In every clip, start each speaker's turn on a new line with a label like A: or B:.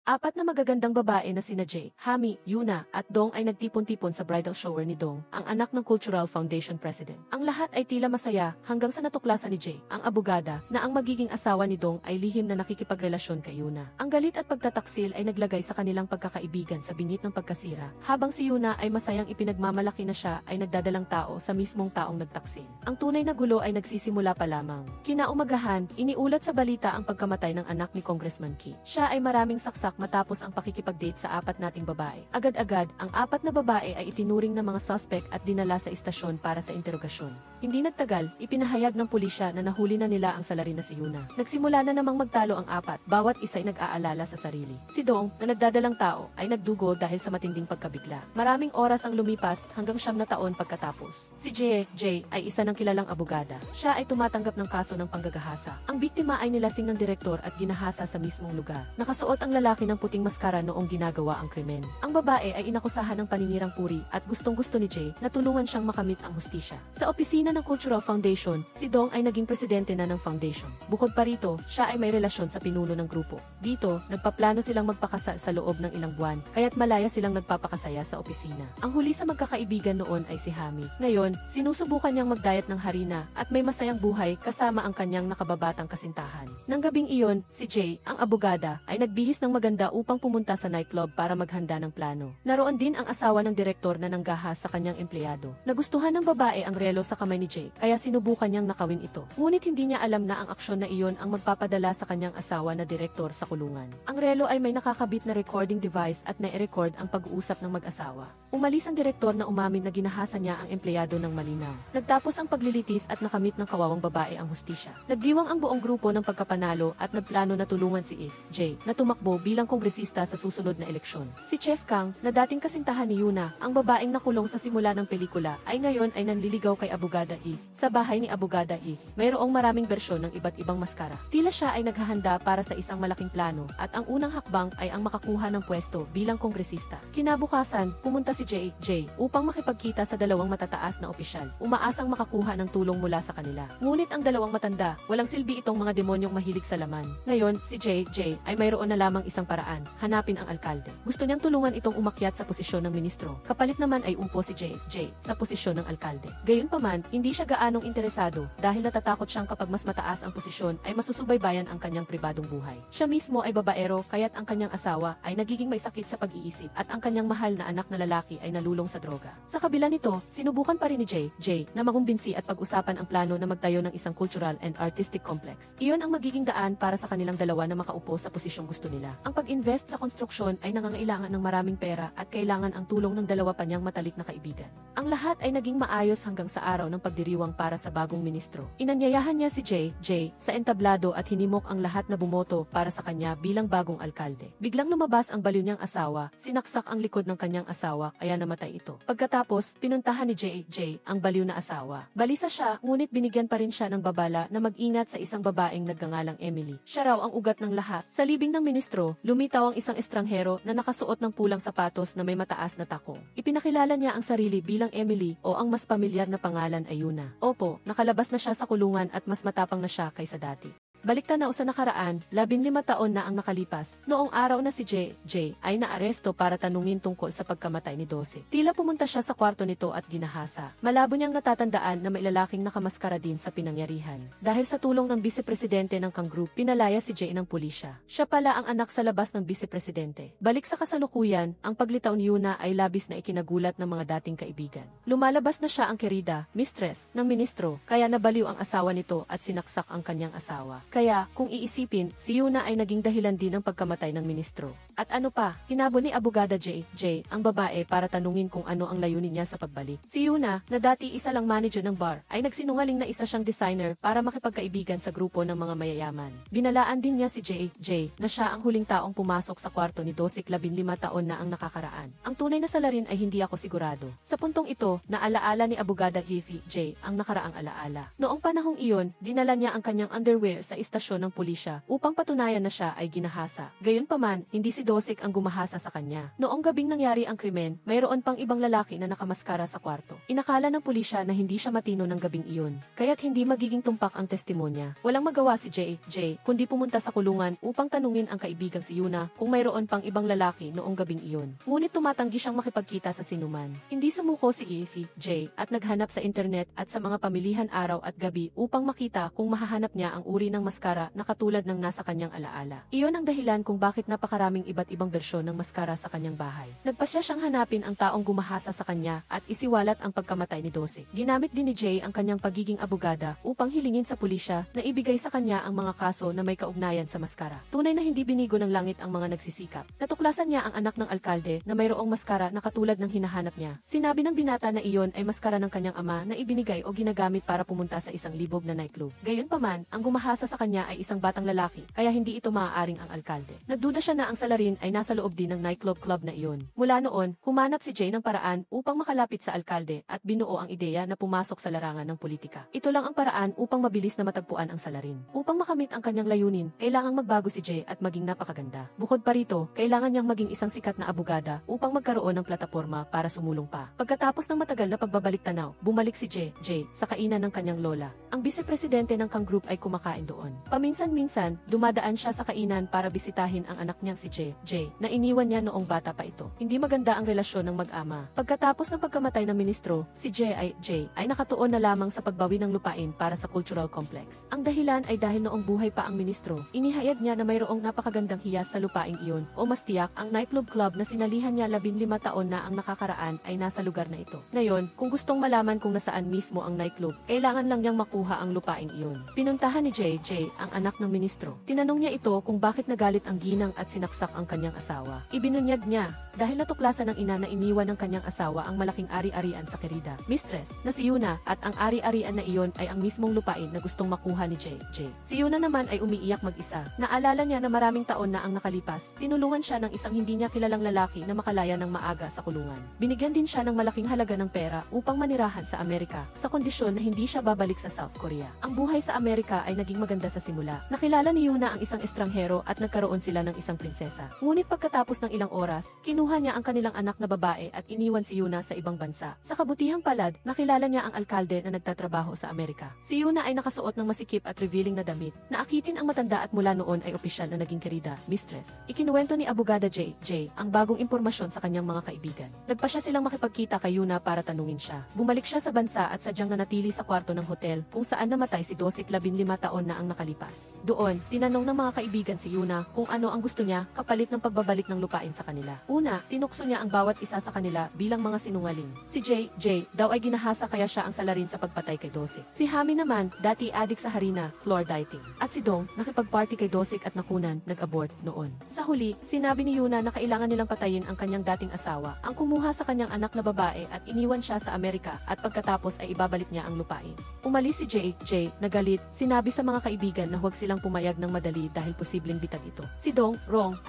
A: Apat na magagandang babae na sina Jay, Hami, Yuna, at Dong ay nagtipon-tipon sa bridal shower ni Dong, ang anak ng Cultural Foundation President. Ang lahat ay tila masaya hanggang sa natuklasan ni Jay, ang abogada, na ang magiging asawa ni Dong ay lihim na nakikipagrelasyon kay Yuna. Ang galit at pagtataksil ay naglagay sa kanilang pagkakaibigan sa bingit ng pagkasira, habang si Yuna ay masayang ipinagmamalaki na siya ay nagdadalang tao sa mismong taong nagtaksil. Ang tunay na gulo ay nagsisimula pa lamang. Kinaumagahan, iniulat sa balita ang pagkamatay ng anak ni Congressman Ki. Siya ay maraming saksak matapos ang pakikipag-date sa apat nating babae. Agad-agad, ang apat na babae ay itinuring na mga suspect at dinala sa istasyon para sa interogasyon. Hindi nagtagal, ipinahayag ng pulisya na nahuli na nila ang salarin na si Yuna. Nagsimula na namang magtalo ang apat, bawat isa ay nag-aalala sa sarili. Si Dong, na nagdadalang tao, ay nagdugo dahil sa matinding pagkabigla. Maraming oras ang lumipas hanggang 9 na taon pagkatapos. Si Jay ay isa ng kilalang abogada. Siya ay tumatanggap ng kaso ng panggagahasa. Ang biktima ay nilasing ng direktor at ginahasa sa mismong lugar. Nakasuot ang lalaki ng puting maskara noong ginagawa ang krimen. Ang babae ay inakusahan ng paninirang puri at gustong-gusto ni Jay na tulungan siyang makamit ang hustisya. Sa opisina ng Cultural Foundation, si Dong ay naging presidente na ng foundation. Bukod pa rito, siya ay may relasyon sa pinuno ng grupo. Dito, nagpaplano silang magpakasal sa loob ng ilang buwan, kaya't malaya silang nagpapakasaya sa opisina. Ang huli sa magkakaibigan noon ay si Hami. Ngayon, sinusubukan niyang magdayat ng harina at may masayang buhay kasama ang kanyang nakababatang kasintahan. Nang gabing iyon, si Jay, ang abogada, ay nagbihis ng maganda upang pumunta sa nightclub para maghanda ng plano. Naroon din ang asawa ng direktor na nanggahas sa kanyang empleyado. Nagustuhan ng babae ang relo sa kamay ni Jay, kaya sinubukan niyang nakawin ito. Ngunit hindi niya alam na ang aksyon na iyon ang magpapadala sa kanyang asawa na direktor sa kulungan. Ang relo ay may nakakabit na recording device at na-record ang pag-uusap ng mag-asawa. Umalis ang direktor na umamin na ginahasa niya ang empleyado ng malinaw. Nagtapos ang paglilitis at nakamit ng kawawang babae ang hustisya. Nagdiwang ang buong grupo ng pagkapanalo at nagplano na tulungan si Jay na tumakbo bilang kongresista sa susunod na eleksyon. Si Chef Kang, na dating kasintahan ni Yuna, ang babaeng nakulong sa simula ng pelikula, ay ngayon ay nanliligaw kay Abogada Eve. Sa bahay ni Abogada Eve, mayroong maraming bersyon ng iba't ibang maskara. Tila siya ay naghahanda para sa isang malaking plano at ang unang hakbang ay ang makakuha ng pwesto bilang kongresista. Kinabukasan, pumunta si Jay upang makipagkita sa dalawang matataas na opisyal, umaasang makakuha ng tulong mula sa kanila. Ngunit ang dalawang matanda, walang silbi itong mga demonyong mahilig sa laman. Ngayon, si Jay ay mayroon na lamang isang paraan, hanapin ang alkalde. Gusto niyang tulungan itong umakyat sa posisyon ng ministro. Kapalit naman ay umpo si Jay sa posisyon ng alkalde. Gayunpaman, hindi siya gaanong interesado dahil natatakot siyang kapag mas mataas ang posisyon ay masusubaybayan ang kanyang pribadong buhay. Siya mismo ay babaero kaya't ang kanyang asawa ay nagiging may sakit sa pag-iisip at ang kanyang mahal na anak na lalaki ay nalulong sa droga. Sa kabila nito, sinubukan pa rin ni Jay na makumbinsi at pag-usapan ang plano na magtayo ng isang cultural and artistic complex. Iyon ang magiging daan para sa kanilang dalawa na makaupo sa posisyong gusto nila. Ang pag-invest sa konstruksyon ay nangangailangan ng maraming pera at kailangan ang tulong ng dalawa pa niyang matalik na kaibigan. Ang lahat ay naging maayos hanggang sa araw ng pagdiriwang para sa bagong ministro. Inanyayahan niya si Jay sa entablado at hinimok ang lahat na bumoto para sa kanya bilang bagong alkalde. Biglang lumabas ang baliw niyang asawa, sinaksak ang likod ng kanyang asawa kaya namatay ito. Pagkatapos, pinuntahan ni Jay ang baliw na asawa. Balisa siya, ngunit binigyan pa rin siya ng babala na mag-ingat sa isang babaeng nagngangalang Emily. Siya raw ang ugat ng lahat. Sa libing ng ministro, lumitaw ang isang estranghero na nakasuot ng pulang sapatos na may mataas na tako. Ipinakilala niya ang sarili bilang Emily o ang mas pamilyar na pangalan ay Yuna. Opo, nakalabas na siya sa kulungan at mas matapang na siya kaysa dati. Baliktanaw sa nakaraan, 15 taon na ang nakalipas. Noong araw na si Jay ay naaresto para tanungin tungkol sa pagkamatay ni Dose. Tila pumunta siya sa kwarto nito at ginahasa. Malabo niyang natatandaan na may lalaking nakamaskara din sa pinangyarihan. Dahil sa tulong ng vice-presidente ng Kang Group, pinalaya si Jay ng pulisya. Siya pala ang anak sa labas ng vice-presidente. Balik sa kasalukuyan, ang paglitaw ni Yuna ay labis na ikinagulat ng mga dating kaibigan. Lumalabas na siya ang kerida, mistress, ng ministro, kaya nabaliw ang asawa nito at sinaksak ang kanyang asawa. Kaya, kung iisipin, si Yuna ay naging dahilan din ng pagkamatay ng ministro. At ano pa, hinabol ni Abogada Jay ang babae para tanungin kung ano ang layunin niya sa pagbalik. Si Yuna, na dati isa lang manager ng bar, ay nagsinungaling na isa siyang designer para makipagkaibigan sa grupo ng mga mayayaman. Binalaan din niya si Jay na siya ang huling taong pumasok sa kwarto ni Dosik 15 taon na ang nakakaraan. Ang tunay na salarin ay hindi ako sigurado. Sa puntong ito, naalaala ni Abogada Jay ang nakaraang alaala. Noong panahong iyon, dinala niya ang kanyang underwear sa istasyon ng pulisya upang patunayan na siya ay ginahasa. Gayunpaman, hindi si Dosick ang gumahasa sa kanya. Noong gabing nangyari ang krimen, mayroon pang ibang lalaki na nakamaskara sa kwarto. Inakala ng pulisya na hindi siya matino ng gabing iyon, kaya't hindi magiging tumpak ang testimonya. Walang magawa si J, kundi pumunta sa kulungan upang tanungin ang kaibigang si Yuna kung mayroon pang ibang lalaki noong gabing iyon. Ngunit tumatanggi siyang makipagkita sa sinuman. Hindi sumuko si J at naghanap sa internet at sa mga pamilihan araw at gabi upang makita kung mahahanap niya ang uri ng maskara na katulad ng nasa kanyang alaala. Iyon ang dahilan kung bakit napakaraming iba't ibang bersyon ng maskara sa kanyang bahay. Nagpasya siyang hanapin ang taong gumahasa sa kanya at isiwalat ang pagkamatay ni Dosick. Ginamit din ni J ang kanyang pagiging abogada upang hilingin sa pulisya na ibigay sa kanya ang mga kaso na may kaugnayan sa maskara. Tunay na hindi binigo ng langit ang mga nagsisikap. Natuklasan niya ang anak ng alkalde na mayroong maskara na katulad ng hinahanap niya. Sinabi ng binata na iyon ay maskara ng kanyang ama na ibinigay o ginagamit para pumunta sa isang libog na nightclub. Gayunpaman, ang gumahasa sa kanya ay isang batang lalaki, kaya hindi ito maaaring ang alkalde. Nagduda siya na ang salarin ay nasa loob din ng nightclub na iyon. Mula noon, humanap si Jay ng paraan upang makalapit sa alkalde at binuo ang ideya na pumasok sa larangan ng politika. Ito lang ang paraan upang mabilis na matagpuan ang salarin. Upang makamit ang kanyang layunin, kailangang magbago si Jay at maging napakaganda. Bukod pa rito, kailangan niyang maging isang sikat na abogada upang magkaroon ng plataporma para sumulong pa. Pagkatapos ng matagal na pagbabalik-tanaw, bumalik si Jay sa kainan ng kanyang lola. Ang vice-presidente ng Kang Group ay kumakain doon. Paminsan-minsan, dumadaan siya sa kainan para bisitahin ang anak niyang si Jay, na iniwan niya noong bata pa ito. Hindi maganda ang relasyon ng mag-ama. Pagkatapos ng pagkamatay ng ministro, si Jay ay nakatuon na lamang sa pagbawi ng lupain para sa cultural complex. Ang dahilan ay dahil noong buhay pa ang ministro, inihayag niya na mayroong napakagandang hiyas sa lupaing iyon, o mas tiyak, ang nightclub club na sinalihan niya 15 taon na ang nakakaraan ay nasa lugar na ito. Ngayon, kung gustong malaman kung nasaan mismo ang nightclub, kailangan lang niyang makuha ang lupaing iyon. Pinuntahan ni Jay ang anak ng ministro. Tinanong niya ito kung bakit nagalit ang ginang at sinaksak ang kanyang asawa. Ibinunyag niya, dahil natuklasan ng ina na iniwan ng kanyang asawa ang malaking ari-arian sa Querida, mistress, na si Yuna, at ang ari-arian na iyon ay ang mismong lupain na gustong makuha ni Jay. Si Yuna naman ay umiiyak mag-isa. Naalala niya na maraming taon na ang nakalipas, tinulungan siya ng isang hindi niya kilalang lalaki na makalaya ng maaga sa kulungan. Binigyan din siya ng malaking halaga ng pera upang manirahan sa Amerika, sa kondisyon na hindi siya babalik sa South Korea. Ang buhay sa Amerika ay naging maganda sa simula. Nakilala ni Yuna ang isang estranghero at nagkaroon sila ng isang prinsesa. Ngunit pagkatapos ng ilang oras, kinuha niya ang kanilang anak na babae at iniwan si Yuna sa ibang bansa. Sa kabutihang palad, nakilala niya ang alkalde na nagtatrabaho sa Amerika. Si Yuna ay nakasuot ng masikip at revealing na damit. Naakitin ang matanda at mula noon ay opisyal na naging Querida, mistress. Ikinuwento ni abogada Jay ang bagong impormasyon sa kanyang mga kaibigan. Nagpa siya silang makipagkita kay Yuna para tanungin siya. Bumalik siya sa bansa at sadyang nanatili sa kwarto ng hotel kung saan namatay si Dosick 15 taon na ang nakalipas. Doon, tinanong ng mga kaibigan si Yuna kung ano ang gusto niya kapalit ng pagbabalik ng lupain sa kanila. Una, tinukso niya ang bawat isa sa kanila bilang mga sinungaling. Si Jay daw ay ginahasa kaya siya ang salarin sa pagpatay kay Dosick. Si Hami naman, dati adik sa harina, floor dieting. At si Dong, nakipagparty kay Dosick at nakunan, nag-abort noon. Sa huli, sinabi ni Yuna na kailangan nilang patayin ang kanyang dating asawa, ang kumuha sa kanyang anak na babae at iniwan siya sa Amerika at pagkatapos ay ibabalik niya ang lupain. Umalis si Jay, nagalit, sinabi sa mga kaibigan na huwag silang pumayag ng madali dahil posibleng bitag ito. Si Dong,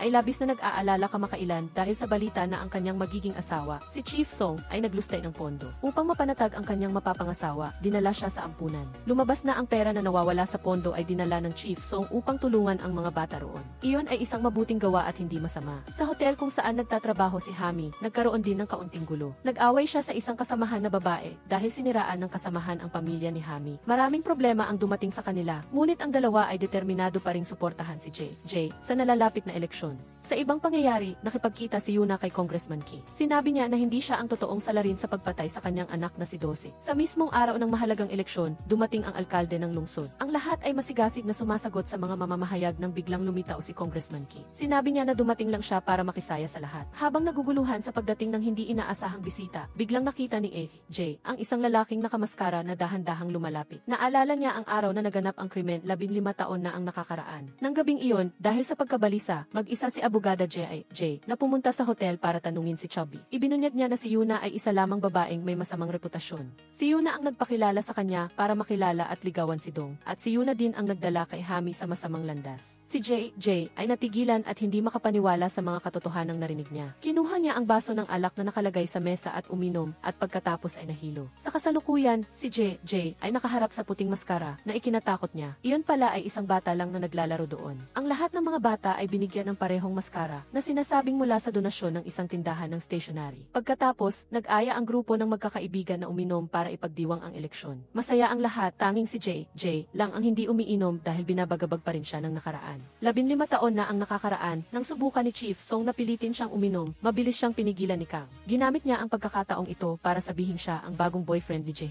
A: ay labis na nag-aalala kamakailan dahil sa balita na ang kanyang magiging asawa, si Chief Song, ay naglustay ng pondo. Upang mapanatag ang kanyang mapapangasawa, dinala siya sa ampunan. Lumabas na ang pera na nawawala sa pondo ay dinala ng Chief Song upang tulungan ang mga bata roon. Iyon ay isang mabuting gawa at hindi masama. Sa hotel kung saan nagtatrabaho si Hami, nagkaroon din ng kaunting gulo. Nag-away siya sa isang kasamahan na babae dahil siniraan ng kasamahan ang pamilya ni Hami. Maraming problema ang dumating sa kanila, ngunit ang dalawa ay determinado pa ring suportahan si Jay sa nalalapit na eleksyon. Sa ibang pangyayari, nakipagkita si Yuna kay Congressman Ki. Sinabi niya na hindi siya ang totoong salarin sa pagpatay sa kanyang anak na si Dosick. Sa mismong araw ng mahalagang eleksyon, dumating ang alkalde ng lungsod. Ang lahat ay masigasig na sumasagot sa mga mamamahayag nang biglang lumitaw si Congressman Ki. Sinabi niya na dumating lang siya para makisaya sa lahat. Habang naguguluhan sa pagdating ng hindi inaasahang bisita, biglang nakita ni Jay ang isang lalaking nakamaskara na dahan-dahang lumalapit. Naalala niya ang araw na naganap ang krimen 15 taon na ang nakakaraan. Nang gabing iyon, dahil sa pagkabalisa, mag-isa si abogada J na pumunta sa hotel para tanungin si Chubby. Ibinunyag niya na si Yuna ay isa lamang babaeng may masamang reputasyon. Si Yuna ang nagpakilala sa kanya para makilala at ligawan si Dong, at si Yuna din ang nagdala kay Hami sa masamang landas. Si J ay natigilan at hindi makapaniwala sa mga katotohanang narinig niya. Kinuha niya ang baso ng alak na nakalagay sa mesa at uminom, at pagkatapos ay nahilo. Sa kasalukuyan, si J ay nakaharap sa puting maskara na ikinatakot niya. Iyon pala ay isang bata lang na naglalaro doon. Ang lahat ng mga bata ay binigyan ng parehong maskara na sinasabing mula sa donasyon ng isang tindahan ng stationery. Pagkatapos, nag-aya ang grupo ng magkakaibigan na uminom para ipagdiwang ang eleksyon. Masaya ang lahat, tanging si J lang ang hindi umiinom dahil binabagabag pa rin siya ng nakaraan. 15 taon na ang nakakaraan nang subukan ni Chief Song na pilitin siyang uminom, mabilis siyang pinigilan ni Kang. Ginamit niya ang pagkakataong ito para sabihin siya ang bagong boyfriend ni J.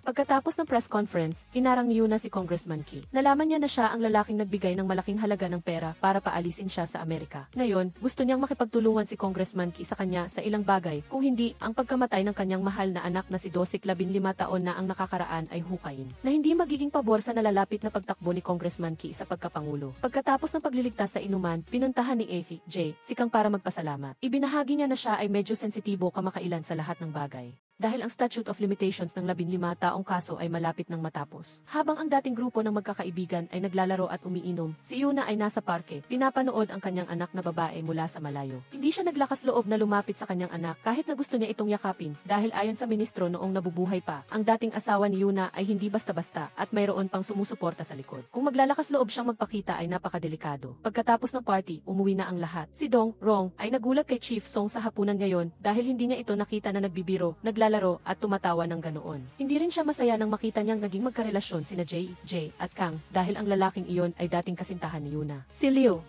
A: Pagkatapos ng press conference, hinarang ni Yuna si Congressman Ki. Nalaman niya na siya ang lalaking nagbigay ng malaking halaga ng pera para paalisin siya sa Amerika. Ngayon, gusto niyang makipagtulungan si Congressman Ki sa kanya sa ilang bagay, kung hindi, ang pagkamatay ng kanyang mahal na anak na si Dosik 15 taon na ang nakakaraan ay hukayin, na hindi magiging pabor sa nalalapit na pagtakbo ni Congressman Ki sa pagkapangulo. Pagkatapos ng pagliligtas sa inuman, pinuntahan ni J si Kang para magpasalamat. Ibinahagi niya na siya ay medyo sensitibo kamakailan sa lahat ng bagay, dahil ang statute of limitations ng 15 taong kaso ay malapit nang matapos. Habang ang dating grupo ng magkakaibigan ay naglalaro at umiinom, si Yuna ay nasa parke, pinapanood ang kanyang anak na babae mula sa malayo. Hindi siya naglakas loob na lumapit sa kanyang anak kahit na gusto niya itong yakapin, dahil ayon sa ministro noong nabubuhay pa, ang dating asawa ni Yuna ay hindi basta-basta at mayroon pang sumusuporta sa likod. Kung maglalakas loob siyang magpakita ay napakadelikado. Pagkatapos ng party, umuwi na ang lahat. Si Dong Rong ay nagulat kay Chief Song sa hapunan ngayon dahil hindi niya ito nakita na nagbibiro, naglalaro at tumatawa ng ganoon. Hindi rin siya masaya nang makita niyang naging magkarelasyon sina J at Kang dahil ang lalaking iyon ay dating kasintahan ni Yuna. Si Leo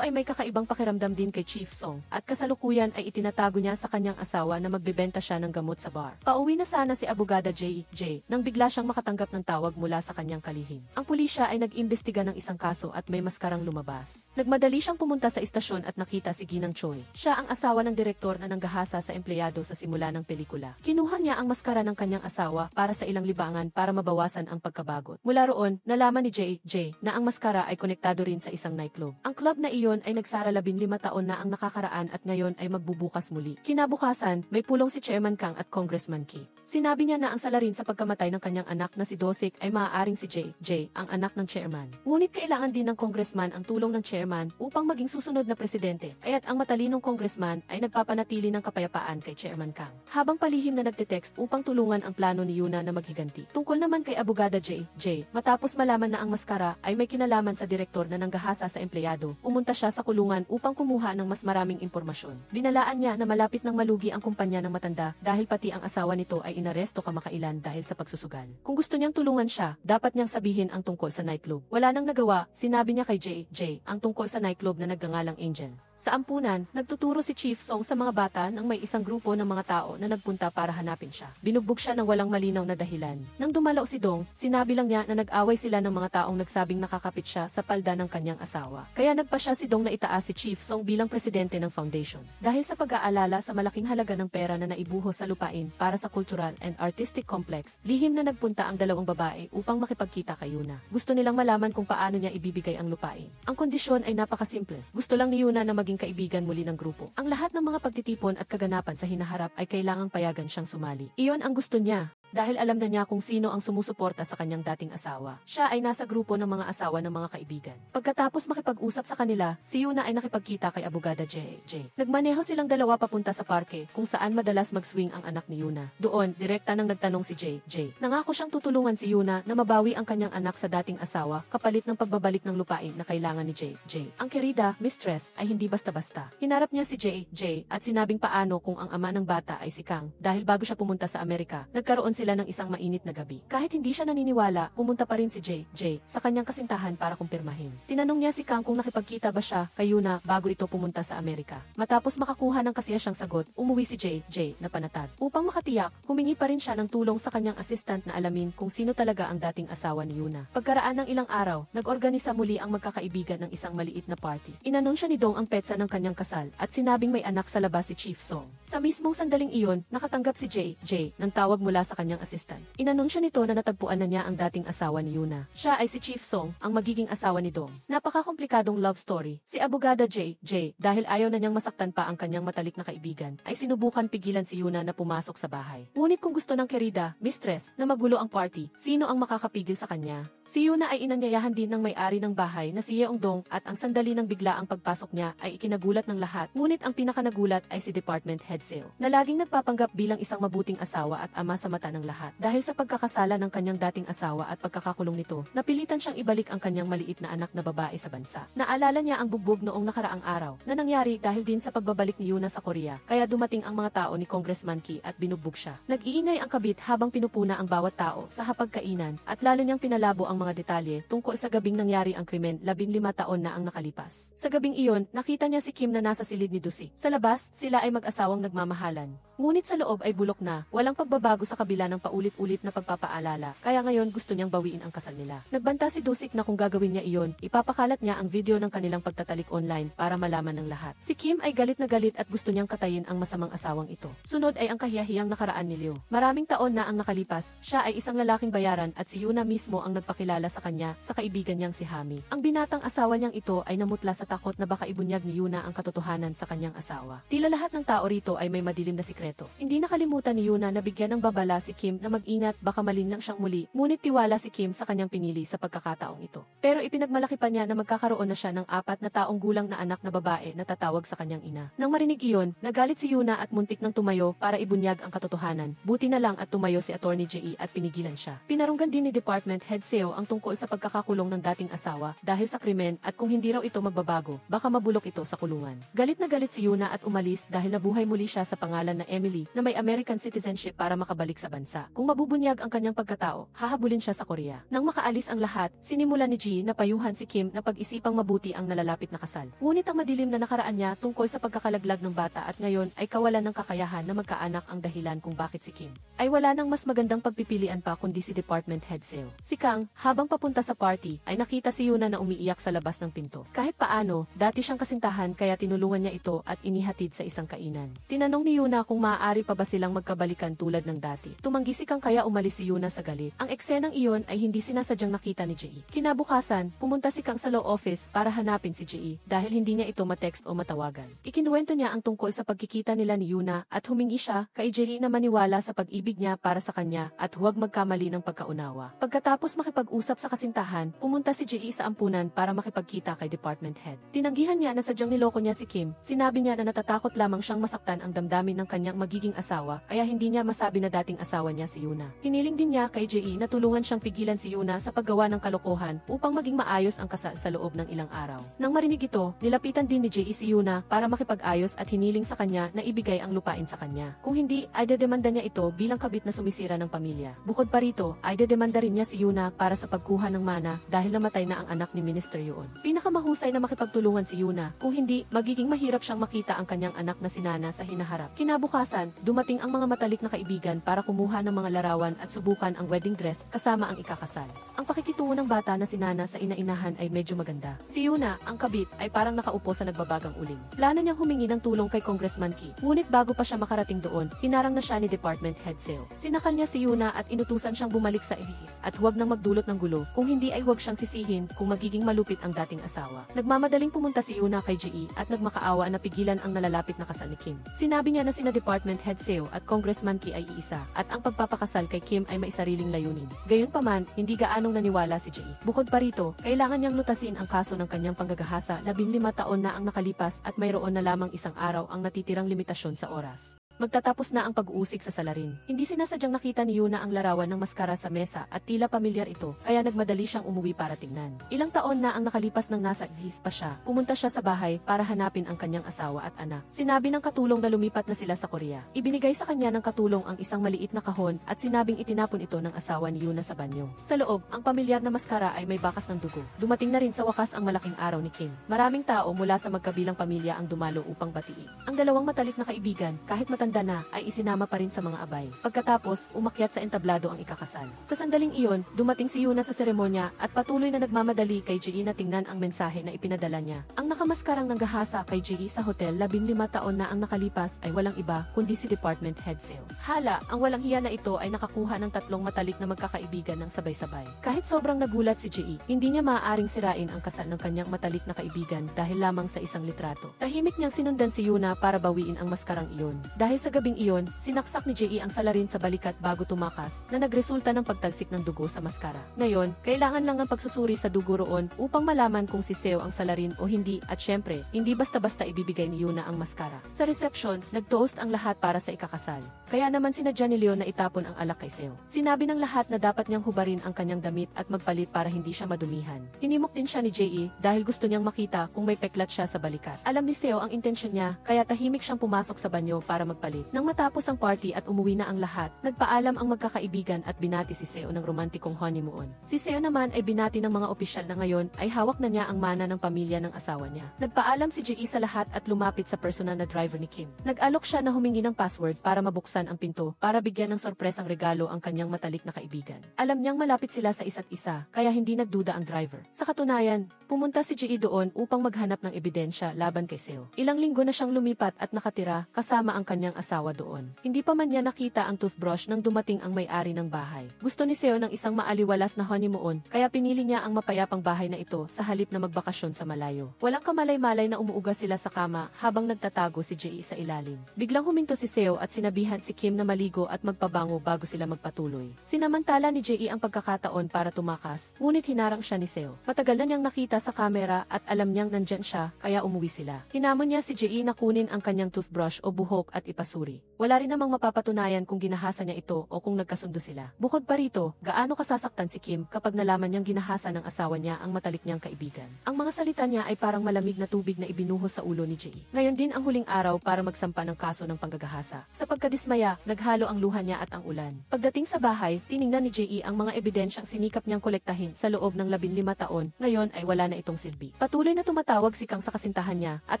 A: ay may kakaibang pakiramdam din kay Chief Song at kasalukuyan ay itinatago niya sa kanyang asawa na magbebenta siya ng gamot sa bar. Pauwi na sana si abogada J nang bigla siyang makatanggap ng tawag mula sa kanyang kalihim. Ang pulisya ay nag-imbestiga ng isang kaso at may maskarang lumabas. Nagmadali siyang pumunta sa istasyon at nakita si Ginang Choi. Siya ang asawa ng direktor na nanggahasa sa empleyado sa simula ng pelikula. Kinuha niya ang maskara ng kanyang asawa para sa ilang libangan para mabawasan ang pagkabagot. Mula roon, nalaman ni J na ang maskara ay konektado rin sa isang nightclub. Ang club na iyon ay nagsara 15 taon na ang nakakaraan at ngayon ay magbubukas muli. Kinabukasan, may pulong si Chairman Kang at Congressman Ki. Sinabi niya na ang salarin sa pagkamatay ng kanyang anak na si Dosik ay maaaring si J, ang anak ng chairman. Ngunit kailangan din ng congressman ang tulong ng chairman upang maging susunod na presidente, kaya't ang matalinong congressman ay nagpapanatili ng kapayapaan kay Chairman Kang. Habang palihim na nagte-text upang tulungan ang plano ni Yuna na maghiganti. Tungkol naman kay abogada J, matapos malaman na ang maskara ay may kinalaman sa direktor na nanggahasa sa empleyado, umunta siya sa kulungan upang kumuha ng mas maraming impormasyon. Binalaan niya na malapit nang malugi ang kumpanya ng matanda dahil pati ang asawa nito ay inaresto kamakailan dahil sa pagsusugal. Kung gusto niyang tulungan siya, dapat niyang sabihin ang tungkol sa nightclub. Wala nang nagawa, sinabi niya kay J ang tungkol sa nightclub na nagngangalang Angel. Sa ampunan, nagtuturo si Chief Song sa mga bata nang may isang grupo ng mga tao na nagpunta para hanapin siya. Binugbog siya ng walang malinaw na dahilan. Nang dumalaw si Dong, sinabi lang niya na nag-away sila ng mga taong nagsabing nakakapit siya sa palda ng kanyang asawa. Kaya nagpa siya si Dong na itaas si Chief Song bilang presidente ng foundation. Dahil sa pag-aalala sa malaking halaga ng pera na naibuhos sa lupain para sa cultural and artistic complex, lihim na nagpunta ang dalawang babae upang makipagkita kay Yuna. Gusto nilang malaman kung paano niya ibibigay ang lupain. Ang kondisyon ay napakasimple. Gusto lang ni Yuna na maging kaibigan muli ng grupo. Ang lahat ng mga pagtitipon at kaganapan sa hinaharap ay kailangang payagan siyang sumali. Iyon ang gusto niya. Dahil alam na niya kung sino ang sumusuporta sa kanyang dating asawa. Siya ay nasa grupo ng mga asawa ng mga kaibigan. Pagkatapos makipag-usap sa kanila, si Yuna ay nakipagkita kay abogada J. Nagmaneho silang dalawa papunta sa parke kung saan madalas mag-swing ang anak ni Yuna. Doon, direkta nang nagtanong si J. Nangako siyang tutulungan si Yuna na mabawi ang kanyang anak sa dating asawa kapalit ng pagbabalik ng lupain na kailangan ni J. Ang querida, mistress, ay hindi basta-basta. Hinarap niya si J at sinabing paano kung ang ama ng bata ay si Kang dahil bago siya pumunta sa Amerika, nagkaroon sila ng isang mainit na gabi. Kahit hindi siya naniniwala, pumunta pa rin si J sa kanyang kasintahan para kumpirmahin. Tinanong niya si Kang kung nakipagkita ba siya kay Yuna bago ito pumunta sa Amerika. Matapos makakuha ng kasiyasyang sagot, umuwi si J na panatag. Upang makatiyak, humingi pa rin siya ng tulong sa kanyang assistant na alamin kung sino talaga ang dating asawa ni Yuna. Pagkaraan ng ilang araw, nag-organisa muli ang magkakaibigan ng isang maliit na party. Inanunsya ni Dong ang petsa ng kanyang kasal at sinabing may anak sa labas si Chief Song. Sa mismong sandaling iyon, nakatanggap si J ng tawag mula sa kanyang kanyang assistant. Inanunsyo nito na natagpuan na niya ang dating asawa ni Yuna. Siya ay si Chief Song, ang magiging asawa ni Dong. Napaka-komplikadong love story. Si Abogada J, dahil ayaw na niyang masaktan pa ang kanyang matalik na kaibigan, ay sinubukan pigilan si Yuna na pumasok sa bahay. Ngunit kung gusto ng querida, mistress, na magulo ang party, sino ang makakapigil sa kanya? Si Yuna ay inanyayahan din ng may-ari ng bahay na si Yeong Dong at ang sandali ng bigla ang pagpasok niya ay ikinagulat ng lahat. Ngunit ang pinakanagulat ay si Department Head Seo, na laging nagpapanggap bilang isang mabuting asawa at ama sa mata ng lahat. Dahil sa pagkakasala ng kanyang dating asawa at pagkakakulong nito, napilitan siyang ibalik ang kanyang maliit na anak na babae sa bansa. Naalala niya ang bugbog noong nakaraang araw na nangyari dahil din sa pagbabalik ni Yuna sa Korea, kaya dumating ang mga tao ni Congressman Ki at binugbog siya. Nag-iingay ang kabit habang pinupuna ang bawat tao sa hapagkainan at lalo niyang pinalabo ang mga detalye tungkol sa gabing nangyari ang krimen 15 taon na ang nakalipas. Sa gabing iyon, nakita niya si Kim na nasa silid ni Dusik. Sa labas, sila ay mag-asawang nagmamahalan. Ngunit sa loob ay bulok na, walang pagbabago sa kabila ng paulit-ulit na pagpapaalala, kaya ngayon gusto niyang bawiin ang kasal nila. Nagbanta si Dusik na kung gagawin niya iyon, ipapakalat niya ang video ng kanilang pagtatalik online para malaman ng lahat. Si Kim ay galit na galit at gusto niyang katayin ang masamang asawang ito. Sunod ay ang kahiyahiyang nakaraan ni Liu. Maraming taon na ang nakalipas, siya ay isang lalaking bayaran at si Yuna mismo ang nagpakilala sa kanya sa kaibigan niyang si Hami. Ang binatang asawa niyang ito ay namutla sa takot na baka ibunyag ni Yuna ang katotohanan sa kanyang asawa. Tila lahat ng tao rito ay may madilim na sikreto. Hindi nakalimutan ni Yuna na bigyan ng babala si Kim na mag-ingat baka malinlang siyang muli, ngunit tiwala si Kim sa kanyang pinili sa pagkakataong ito. Pero ipinagmalaki pa niya na magkakaroon na siya ng 4 na taong gulang na anak na babae na tatawag sa kanyang ina. Nang marinig iyon, nagalit si Yuna at muntik nang tumayo para ibunyag ang katotohanan. Buti na lang at tumayo si Attorney J at pinigilan siya. Pinarunggan din ni Department Head Seo ang tungkol sa pagkakakulong ng dating asawa dahil sa krimen at kung hindi raw ito magbabago, baka mabulok ito sa kulungan. Galit na galit si Yuna at umalis dahil nabuhay muli siya sa pangalan na Emily na may American citizenship para makabalik sa bansa. Kung mabubunyag ang kanyang pagkatao, hahabulin siya sa Korea. Nang makaalis ang lahat, sinimula ni Ji na payuhan si Kim na pag-isipang mabuti ang nalalapit na kasal. Ngunit ang madilim na nakaraan niya tungkol sa pagkakalaglag ng bata at ngayon ay kawalan ng kakayahan na magkaanak ang dahilan kung bakit si Kim ay wala nang mas magandang pagpipilian pa kundi si Department Head Seo. Si Kang, habang papunta sa party, ay nakita si Yuna na umiiyak sa labas ng pinto. Kahit paano, dati siyang kasintahan kaya tinulungan niya ito at inihatid sa isang kainan. Tinanong ni Yuna kung maaari pa ba silang magkabalikan tulad ng dati. Tumanggi si Kang kaya umalis si Yuna sa galit. Ang eksenang iyon ay hindi sinasadyang nakita ni Ji. Kinabukasan, pumunta si Kang sa law office para hanapin si Ji dahil hindi niya ito matext o matawagan. Ikinuwento niya ang tungkol sa pagkikita nila ni Yuna at humingi siya kay Ji na maniwala sa pag-ibig niya para sa kanya at huwag magkamali ng pagkaunawa. Pagkatapos makipag-usap sa kasintahan, pumunta si Ji sa ampunan para makipagkita kay Department Head. Tinanggihan niya na sadyang niloko niya si Kim. Sinabi niya na natatakot lamang siyang masaktan ang damdamin ng kanyang magiging asawa kaya hindi niya masabi na dating asawa niya si Yuna. Hiniling din niya kay Ji na tulungan siyang pigilan si Yuna sa paggawa ng kalokohan upang maging maayos ang kasal sa loob ng ilang araw. Nang marinig ito, nilapitan din ni Ji si Yuna para makipag-ayos at hiniling sa kanya na ibigay ang lupain sa kanya. Kung hindi, ay dedemanda niya ito bilang kabit na sumisira ng pamilya. Bukod pa rito, ay dedemanda rin niya si Yuna para sa pagkuha ng mana dahil namatay na ang anak ni Minister Yoon. Pinakamahusay na makipagtulungan si Yuna, kung hindi, magiging mahirap siyang makita ang kanyang anak na si Nana sa hinaharap. Kinabukasan, dumating ang mga matalik na kaibigan para kumuha ng mga larawan at subukan ang wedding dress kasama ang ikakasal. Ang pakikitungo ng bata na si Nana sa ina-inahan ay medyo maganda. Si Yuna, ang kabit, ay parang nakaupo sa nagbabagang uling. Plano niyang humingi ng tulong kay Congressman Ki. Ngunit bago pa siya makarating doon, hinarang na siya ni Department Head Seo. Sinakal niya si Yuna at inutusan siyang bumalik sa Ihip at huwag nang magdulot ng gulo, kung hindi ay huwag siyang sisihin kung magiging malupit ang dating asawa. Nagmamadaling pumunta si Yuna kay Ji at nagmakaawa na pigilan ang nalalapit na kasal ni Kim. Sinabi niya na sina Department Head Seo at Congressman Ki ay iisa at ang pagpapakasal kay Kim ay may sariling layunin. Gayunpaman, hindi gaanong naniwala si Ji. Bukod pa rito, kailangan niyang lutasin ang kaso ng kanyang panggagahasa 15 taon na ang nakalipas at mayroon na lamang isang araw ang natitirang limitasyon sa oras. Magtatapos na ang pag-uusig sa salarin. Hindi sinasadyang nakita ni Yuna ang larawan ng maskara sa mesa at tila pamilyar ito, kaya nagmadali siyang umuwi para tingnan. Ilang taon na ang nakalipas nang nasa Greece pa siya, pumunta siya sa bahay para hanapin ang kanyang asawa at anak. Sinabi ng katulong na lumipat na sila sa Korea. Ibinigay sa kanya ng katulong ang isang maliit na kahon at sinabing itinapon ito ng asawa ni Yuna sa banyo. Sa loob, ang pamilyar na maskara ay may bakas ng dugo. Dumating na rin sa wakas ang malaking araw ni Kim. Maraming tao mula sa magkabilang pamilya ang dumalo upang batiin. Ang dalawang matalik na kaibigan, kahit matanda matanda na, ay isinama pa rin sa mga abay. Pagkatapos, umakyat sa entablado ang ikakasal. Sa sandaling iyon, dumating si Yuna sa seremonya at patuloy na nagmamadali kay Ji na tingnan ang mensahe na ipinadala niya. Ang nakamaskarang nanggahasa kay Ji sa hotel 15 taon na ang nakalipas ay walang iba kundi si Department Head Seo. Hala, ang walang hiya na ito ay nakakuha ng tatlong matalik na magkakaibigan ng sabay-sabay. Kahit sobrang nagulat si Ji, hindi niya maaaring sirain ang kasal ng kanyang matalik na kaibigan dahil lamang sa isang litrato. Tahimik niyang sinundan si Yuna para bawiin ang maskarang iyon. Dahil sa gabing iyon, sinaksak ni Ji ang salarin sa balikat bago tumakas na nagresulta ng pagtalsik ng dugo sa maskara. Ngayon, kailangan lang ng pagsusuri sa dugo roon upang malaman kung si Seo ang salarin o hindi at syempre, hindi basta-basta ibibigay ni Yuna ang maskara. Sa reception, nag-toast ang lahat para sa ikakasal. Kaya naman sinadya ni Leon na itapon ang alak kay Seo. Sinabi ng lahat na dapat niyang hubarin ang kanyang damit at magpalit para hindi siya madumihan. Hinimok din siya ni Ji dahil gusto niyang makita kung may peklat siya sa balikat. Alam ni Seo ang intensyon niya, kaya tahimik siyang pumasok sa banyo para magpalit. Nang matapos ang party at umuwi na ang lahat, nagpaalam ang magkakaibigan at binati si Seo ng romantikong honeymoon. Si Seo naman ay binati ng mga opisyal na ngayon ay hawak na niya ang mana ng pamilya ng asawa niya. Nagpaalam si Ji sa lahat at lumapit sa personal na driver ni Kim. Nag-alok siya na humingi ng password para mabuksan ang pinto para bigyan ng sorpresang regalo ang kanyang matalik na kaibigan. Alam niyang malapit sila sa isa't isa, kaya hindi nagduda ang driver. Sa katunayan, pumunta si Ji doon upang maghanap ng ebidensya laban kay Seo. Ilang linggo na siyang lumipat at nakatira kasama ang kanyang asawa doon. Hindi pa man niya nakita ang toothbrush nang dumating ang may-ari ng bahay. Gusto ni Seo ng isang maaliwalas na honeymoon, kaya pinili niya ang mapayapang bahay na ito sa halip na magbakasyon sa malayo. Walang kamalay-malay na umuuga sila sa kama habang nagtatago si Ji sa ilalim. Biglang huminto si Seo at sinabihan si Kim na maligo at magpabango bago sila magpatuloy. Sinamantala ni Ji ang pagkakataon para tumakas, ngunit hinarang siya ni Seo. Matagal na niyang nakita sa kamera at alam niyang nandyan siya, kaya umuwi sila. Hinamon niya si Ji na kunin ang kanyang toothbrush o buhok at ipasuri. Wala rin namang mapapatunayan kung ginahasa niya ito o kung nagkasundo sila. Bukod pa rito, gaano kasasaktan si Kim kapag nalaman niyang ginahasa ng asawa niya ang matalik niyang kaibigan. Ang mga salita niya ay parang malamig na tubig na ibinuhos sa ulo ni Ji. Ngayon din ang huling araw para magsampa ng kaso ng panggagahasa. Sa pagkadismaya, naghalo ang luha niya at ang ulan. Pagdating sa bahay, tiningnan ni Ji ang mga ebidensyang sinikap niyang kolektahin sa loob ng 15 taon, ngayon ay wala na itong silbi. Patuloy na tumatawag si Kang sa kasintahan niya at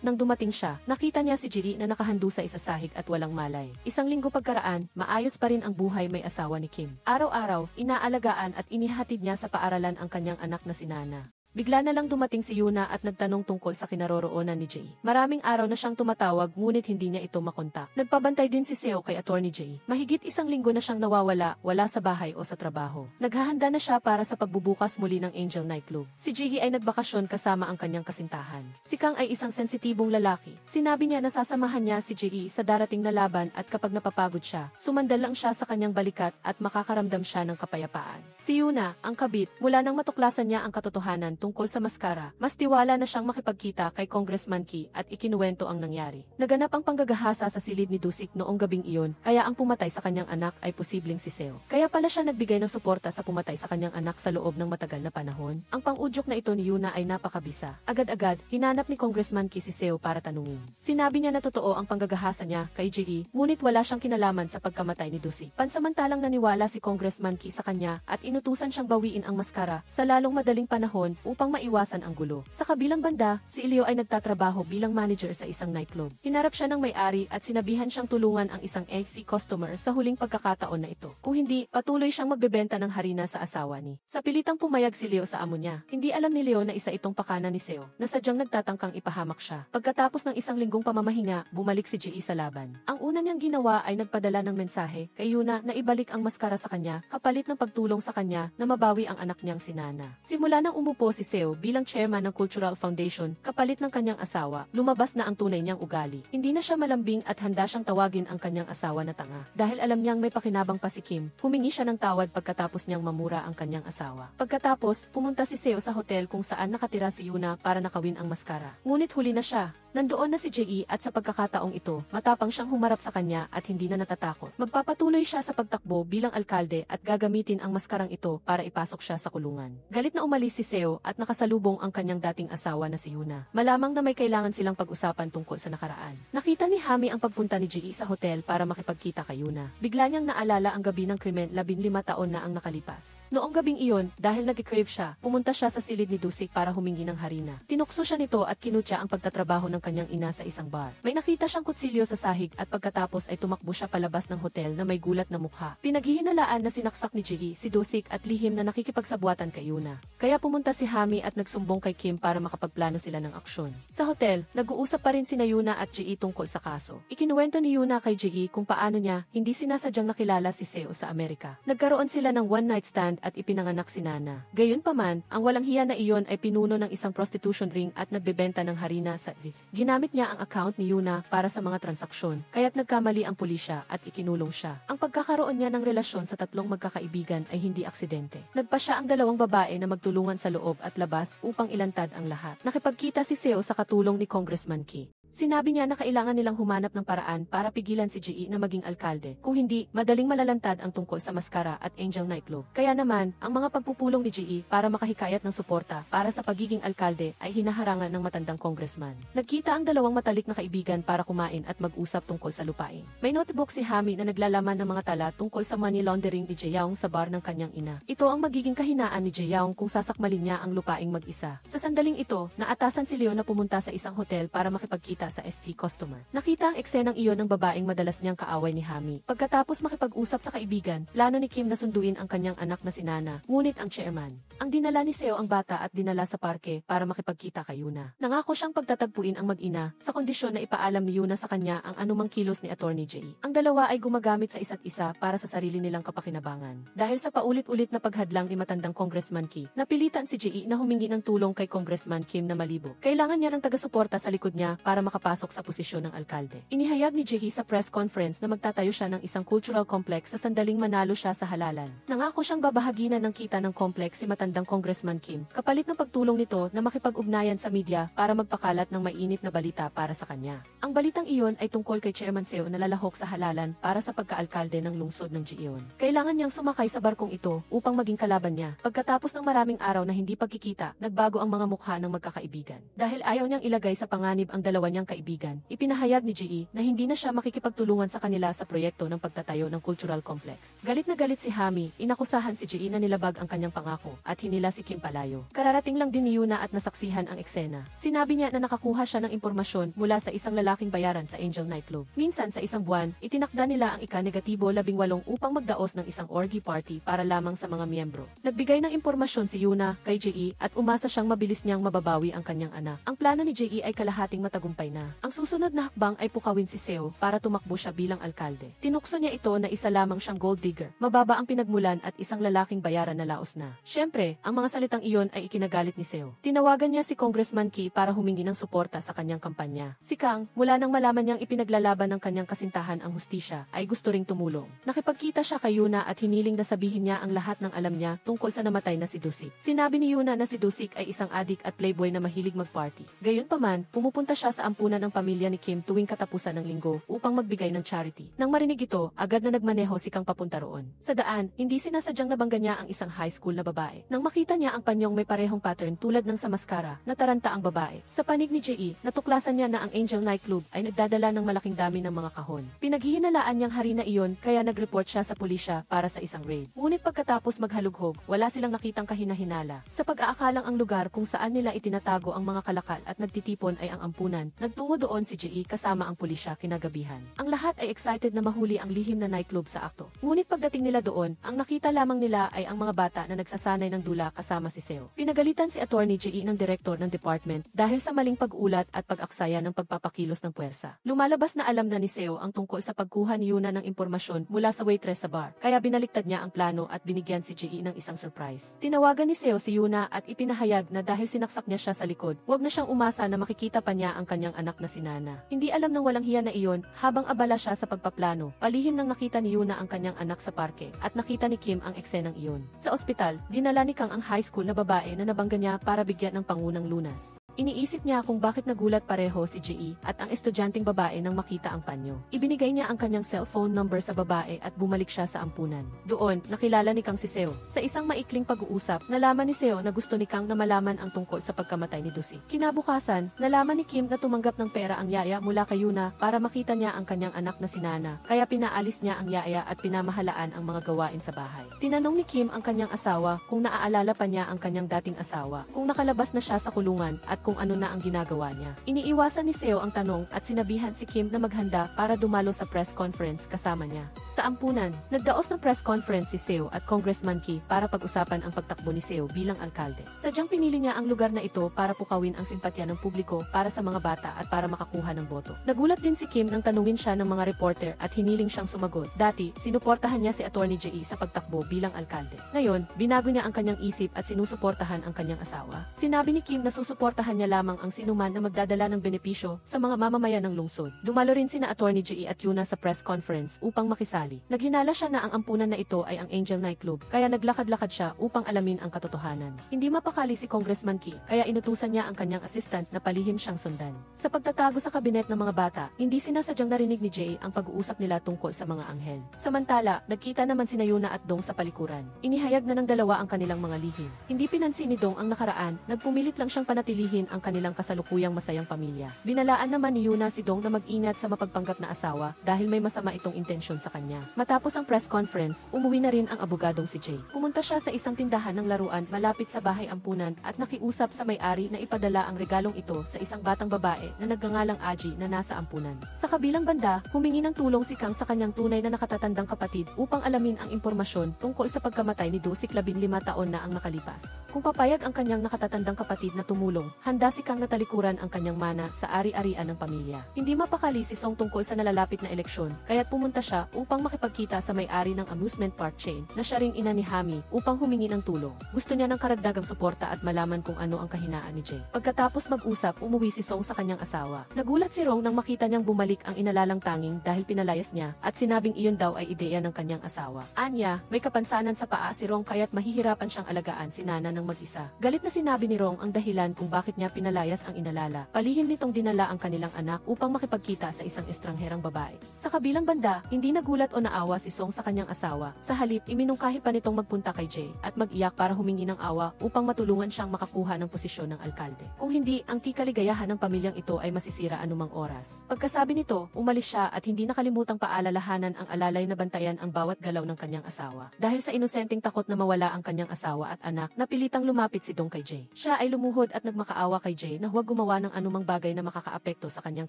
A: nang dumating siya, nakita niya si Ji na nakahando sa isasahig at walang malay. Isang linggo pagkaraan, maayos pa rin ang buhay may asawa ni Kim. Araw-araw, inaalagaan at inihatid niya sa paaralan ang kanyang anak na si Nana. Bigla na lang dumating si Yuna at nagtanong tungkol sa kinaroroonan ni Ji. Maraming araw na siyang tumatawag ngunit hindi niya ito makontak. Nagpabantay din si Seo kay Attorney Ji. Mahigit isang linggo na siyang nawawala, wala sa bahay o sa trabaho. Naghahanda na siya para sa pagbubukas muli ng Angel Nightclub. Si Ji ay nagbakasyon kasama ang kanyang kasintahan. Si Kang ay isang sensitibong lalaki. Sinabi niya na sasamahan niya si Ji sa darating na laban at kapag napapagod siya, sumandal lang siya sa kanyang balikat at makakaramdam siya ng kapayapaan. Si Yuna, ang kabit, mula nang matuklasan niya ang katotohanan tungkol sa maskara, mas tiwala na siyang makipagkita kay Congressman Ki at ikinuwento ang nangyari. Naganap ang panggagahasa sa silid ni Dusik noong gabing iyon, kaya ang pumatay sa kanyang anak ay posibleng si Seo. Kaya pala siya nagbigay ng suporta sa pumatay sa kanyang anak sa loob ng matagal na panahon. Ang pang-udyok na ito ni Yuna ay napakabisa. Agad-agad, hinanap ni Congressman Ki si Seo para tanungin. Sinabi niya na totoo ang panggagahasa niya kay Ji, ngunit wala siyang kinalaman sa pagkamatay ni Dusik. Pansamantalang naniwala si Congressman Ki sa kanya at inutusan siyang bawiin ang maskara sa lalong madaling panahon upang maiwasan ang gulo. Sa kabilang banda, si Elio ay nagtatrabaho bilang manager sa isang nightclub. Hinarap siya ng may-ari at sinabihan siyang tulungan ang isang ex customer sa huling pagkakataon na ito. Kung hindi, patuloy siyang magbebenta ng harina sa asawa ni. Sa pilitang pumayag si Leo sa amo niya. Hindi alam ni Leo na isa itong pakana ni Seo, na sadyang nagtatangkang ipahamak siya. Pagkatapos ng isang linggong pamamahinga, bumalik si Ji sa laban. Ang una niyang ginawa ay nagpadala ng mensahe kay Yuna na ibalik ang maskara sa kanya, kapalit ng pagtulong sa kanya na mabawi ang anak niyang si Nana. Simula nang umupo si Seo bilang chairman ng Cultural Foundation, kapalit ng kanyang asawa, lumabas na ang tunay niyang ugali. Hindi na siya malambing at handa siyang tawagin ang kanyang asawa na tanga. Dahil alam niyang may pakinabang pa si Kim, humingi siya ng tawad pagkatapos niyang mamura ang kanyang asawa. Pagkatapos, pumunta si Seo sa hotel kung saan nakatira si Yuna para nakawin ang maskara. Ngunit huli na siya. Nandoon na si Ji at sa pagkakataong ito, matapang siyang humarap sa kanya at hindi na natatakot. Magpapatuloy siya sa pagtakbo bilang alkalde at gagamitin ang maskarang ito para ipasok siya sa kulungan. Galit na umalis si Seo at nakasalubong ang kanyang dating asawa na si Yuna. Malamang na may kailangan silang pag-usapan tungkol sa nakaraan. Nakita ni Hami ang pagpunta ni Ji sa hotel para makipagkita kay Yuna. Bigla niyang naalala ang gabi ng krimen 15 taon na ang nakalipas. Noong gabing iyon, dahil nag-crave siya, pumunta siya sa silid ni Dusik para humingi ng harina. Tinukso siya nito at kinutya ang pagtatrabaho ng kanyang ina sa isang bar. May nakita siyang kutsilyo sa sahig at pagkatapos ay tumakbo siya palabas ng hotel na may gulat na mukha. Pinaghihinalaan na sinaksak ni Ji si Dusik at lihim na nakikipagsabuatan kay Yuna. Kaya pumunta si Hami at nagsumbong kay Kim para makapagplano sila ng aksyon. Sa hotel, nag-uusap pa rin sina Yuna at Ji tungkol sa kaso. Ikinuwento ni Yuna kay Ji kung paano niya hindi sinasadyang nakilala si Seo sa Amerika. Nagkaroon sila ng one-night stand at ipinanganak si Nana. Gayunpaman, ang walang hiya na iyon ay pinuno ng isang prostitution ring at nagbebenta ng harina sa IF. Ginamit niya ang account ni Yuna para sa mga transaksyon, kaya't nagkamali ang pulisya at ikinulong siya. Ang pagkakaroon niya ng relasyon sa tatlong magkakaibigan ay hindi aksidente. Nagpa siya ang dalawang babae na magtulungan sa loob at labas upang ilantad ang lahat. Nakipagkita si Seo sa katulong ni Congressman Ki. Sinabi niya na kailangan nilang humanap ng paraan para pigilan si Ji na maging alkalde. Kung hindi, madaling malalantad ang tungkol sa Mascara at Angel Nightclub. Kaya naman, ang mga pagpupulong ni Ji para makahikayat ng suporta para sa pagiging alkalde ay hinaharangan ng matandang congressman. Nagkita ang dalawang matalik na kaibigan para kumain at mag-usap tungkol sa lupain. May notebook si Hami na naglalaman ng mga tala tungkol sa money laundering ni Jaeyoung sa bar ng kanyang ina. Ito ang magiging kahinaan ni Jaeyoung kung sasakmalin niya ang lupaing mag-isa. Sa sandaling ito, naatasan si Leo na pumunta sa isang hotel para makipagkita sa ST customer. Nakita ang eksenang iyon ng babaeng madalas niyang kaaway ni Hami. Pagkatapos makipag-usap sa kaibigan, plano ni Kim na sunduin ang kanyang anak na si Nana, ngunit ang chairman. Ang dinala ni Seo ang bata at dinala sa parke para makipagkita kay Yuna. Nangako siyang pagtatagpuin ang mag-ina sa kondisyon na ipaalam ni Yuna sa kanya ang anumang kilos ni Attorney Ji. Ang dalawa ay gumagamit sa isa't isa para sa sarili nilang kapakinabangan. Dahil sa paulit-ulit na paghadlang ni matandang Congressman Ki, napilitan si Ji na humingi ng tulong kay Congressman Kim na malibo. Kailangan niya ng taga-suporta sa likod niya para makapasok sa posisyon ng alkalde. Inihayag ni Ji sa press conference na magtatayo siya ng isang cultural complex sa sandaling manalo siya sa halalan. Nangako siyang babahaginan ng kita ng complex si matandang Congressman Kim, kapalit ng pagtulong nito na makipag-ugnayan sa media para magpakalat ng mainit na balita para sa kanya. Ang balitang iyon ay tungkol kay Chairman Seo na lalahok sa halalan para sa pagkaalkalde ng lungsod ng Jeon. Kailangan niyang sumakay sa barkong ito upang maging kalaban niya. Pagkatapos ng maraming araw na hindi pagkikita, nagbago ang mga mukha ng magkakaibigan. Dahil ayaw niyang ilagay sa panganib ang dalawa niyang kaibigan, ipinahayag ni Ji na hindi na siya makikipagtulungan sa kanila sa proyekto ng pagtatayo ng cultural complex. Galit na galit si Hami, inakusahan si Ji na nilabag ang kanyang pangako at hinila si Kim palayo. Kararating lang din ni Yuna at nasaksihan ang eksena. Sinabi niya na nakakuha siya ng impormasyon mula sa isang lalaking bayaran sa Angel Nightclub. Minsan sa isang buwan, itinakda nila ang ika-negatibo 18 upang magdaos ng isang orgy party para lamang sa mga miyembro. Nagbigay ng impormasyon si Yuna kay Ji at umasa siyang mabilis niyang mababawi ang kanyang anak. Ang plano ni Ji ay kalahating matagumpay na. Ang susunod na hakbang ay pukawin si Seo para tumakbo siya bilang alkalde. Tinukso niya ito na isa lamang siyang gold digger, mababa ang pinagmulan at isang lalaking bayaran na laos na. Siyempre, ang mga salitang iyon ay ikinagalit ni Seo. Tinawagan niya si Congressman Ki para humingi ng suporta sa kanyang kampanya. Si Kang, mula nang malaman niyang ipinaglalaban ng kanyang kasintahan ang hustisya, ay gusto ring tumulong. Nakipagkita siya kay Yuna at hiniling na sabihin niya ang lahat ng alam niya tungkol sa namatay na si Dusik. Sinabi ni Yuna na si Dusik ay isang adik at playboy na mahilig mag-party. Gayunpaman, pumupunta siya sa ampunan ng pamilya ni Kim tuwing katapusan ng linggo upang magbigay ng charity. Nang marinig ito, agad na nagmaneho si Kang papunta roon. Sa daan, hindi sinasadyang nabangga niya ang isang high school na babae. Nang makita niya ang panyong may parehong pattern tulad ng sa Mascara, nataranta ang babae. Sa panig ni Ji, natuklasan niya na ang Angel Nightclub ay nagdadala ng malaking dami ng mga kahon. Pinaghihinalaan niyang harina iyon kaya nag-report siya sa pulisya para sa isang raid. Ngunit pagkatapos maghalughog, wala silang nakitang kahinahinala. Sa pag-aakalang ang lugar kung saan nila itinatago ang mga kalakal at nagtitipon ay ang ampunan, nagtungo doon si Ji kasama ang pulisya kinagabihan. Ang lahat ay excited na mahuli ang lihim na nightclub sa akto. Ngunit pagdating nila doon, ang nakita lamang nila ay ang mga bata na nagsasanay ng dula kasama si Seo. Pinagalitan si Attorney Ji ng direktor ng department dahil sa maling pag-ulat at pag-aksaya ng pagpapakilos ng puwersa. Lumalabas na alam na ni Seo ang tungkol sa pagkuha ni Yuna ng impormasyon mula sa waitress sa bar, kaya binaliktad niya ang plano at binigyan si Ji ng isang surprise. Tinawagan ni Seo si Yuna at ipinahayag na dahil sinaksak niya siya sa likod, huwag na siyang umasa na makikita pa niya ang kanyang anak na si Nana. Hindi alam ng walang hiya na iyon, habang abala siya sa pagpaplano, palihim nang nakita ni Yuna ang kanyang anak sa parke, at nakita ni Kim ang eksenang iyon. Sa ospital, dinala ni Kang ang high school na babae na nabangga niya para bigyan ng pangunang lunas. Iniisip niya kung bakit nagulat pareho si Jay at ang estudyanteng babae nang makita ang panyo. Ibinigay niya ang kanyang cellphone number sa babae at bumalik siya sa ampunan. Doon, nakilala ni Kang si Seo. Sa isang maikling pag-uusap, nalaman ni Seo na gusto ni Kang na malaman ang tungkol sa pagkamatay ni Dusi. Kinabukasan, nalaman ni Kim na tumanggap ng pera ang yaya mula kay Yuna para makita niya ang kanyang anak na si Nana, kaya pinaalis niya ang yaya at pinamahalaan ang mga gawain sa bahay. Tinanong ni Kim ang kanyang asawa kung naaalala pa niya ang kanyang dating asawa, kung nakalabas na siya sa kulungan at kung ano na ang ginagawa niya. Iniiwasan ni Seo ang tanong at sinabihan si Kim na maghanda para dumalo sa press conference kasama niya. Sa ampunan, nagdaos ng press conference si Seo at Congressman Ki para pag-usapan ang pagtakbo ni Seo bilang alkalde. Sadyang pinili niya ang lugar na ito para pukawin ang simpatya ng publiko para sa mga bata at para makakuha ng boto. Nagulat din si Kim nang tanungin siya ng mga reporter at hiniling siyang sumagot. Dati, sinuportahan niya si Attorney Jay sa pagtakbo bilang alkalde. Ngayon, binago niya ang kanyang isip at sinusuportahan ang kanyang asawa. Sinabi ni Kim na susuportahan niya lamang ang sinuman na magdadala ng benepisyo sa mga mamamayan ng lungsod. Dumalo rin sina Attorney Jay at Yuna sa press conference upang makisali. Naghinala siya na ang ampunan na ito ay ang Angel Nightclub, kaya naglakad-lakad siya upang alamin ang katotohanan. Hindi mapakali si Congressman Ki, kaya inutusan niya ang kanyang assistant na palihim siyang sundan. Sa pagtatago sa kabinet ng mga bata, hindi sinasadyang narinig ni Jay ang pag-uusap nila tungkol sa mga anghel. Samantala, nagkita naman sina Yuna at Dong sa palikuran. Inihayag na ng dalawa ang kanilang mga lihim. Hindi pinansin ni Dong ang nakaraan, nagpumilit lang siyang panatilihin ang kanilang kasalukuyang masayang pamilya. Binalaan naman ni Yuna si Dong na mag-ingat sa mapagpanggap na asawa dahil may masama itong intensyon sa kanya. Matapos ang press conference, umuwi na rin ang abogadong si Jay. Pumunta siya sa isang tindahan ng laruan malapit sa bahay ampunan at nakiusap sa may-ari na ipadala ang regalong ito sa isang batang babae na nagngangalang Aji na nasa ampunan. Sa kabilang banda, humingi ng tulong si Kang sa kanyang tunay na nakatatandang kapatid upang alamin ang impormasyon tungkol sa pagkamatay ni Dusik 15 taon na ang nakalipas. Kung papayag ang kanyang nakatatandang kapatid na tumulong, handa si Kang na talikuran ang kanyang mana sa ari-arian ng pamilya. Hindi mapakali si Song tungkol sa nalalapit na eleksyon, kaya't pumunta siya upang makipagkita sa may-ari ng amusement park chain na siya ring ina ni Hami upang humingi ng tulong. Gusto niya ng karagdagang suporta at malaman kung ano ang kahinaan ni Jay. Pagkatapos mag-usap, umuwi si Song sa kanyang asawa. Nagulat si Rong nang makita niyang bumalik ang inalalang tanging dahil pinalayas niya at sinabing iyon daw ay ideya ng kanyang asawa. Anya, may kapansanan sa paa si Rong kaya't mahihirapan siyang alagaan si Nana ng mag-isa. Galit na sinabi ni Rong ang dahilan kung bakit niya pinalayas ang inalala. Palihim nitong dinala ang kanilang anak upang makipagkita sa isang estrangherang babae. Sa kabilang banda, hindi nagulat o naawa si Song sa kanyang asawa. Sa halip, iminungkahi pa nitong magpunta kay Jay at mag-iyak para humingi ng awa upang matulungan siyang makakuha ng posisyon ng alkalde. Kung hindi, ang kaligayahan ng pamilyang ito ay masisira anumang oras. Pagkasabi nito, umalis siya at hindi nakalimutang paalalahanan ang alalay na bantayan ang bawat galaw ng kanyang asawa. Dahil sa inosenteng takot na mawala ang kanyang asawa at anak, napilitang lumapit si Dong kay Jay. Siya ay lumuhod at nagmakaawa kay Jay na huwag gumawa ng anumang bagay na makakaapekto sa kanyang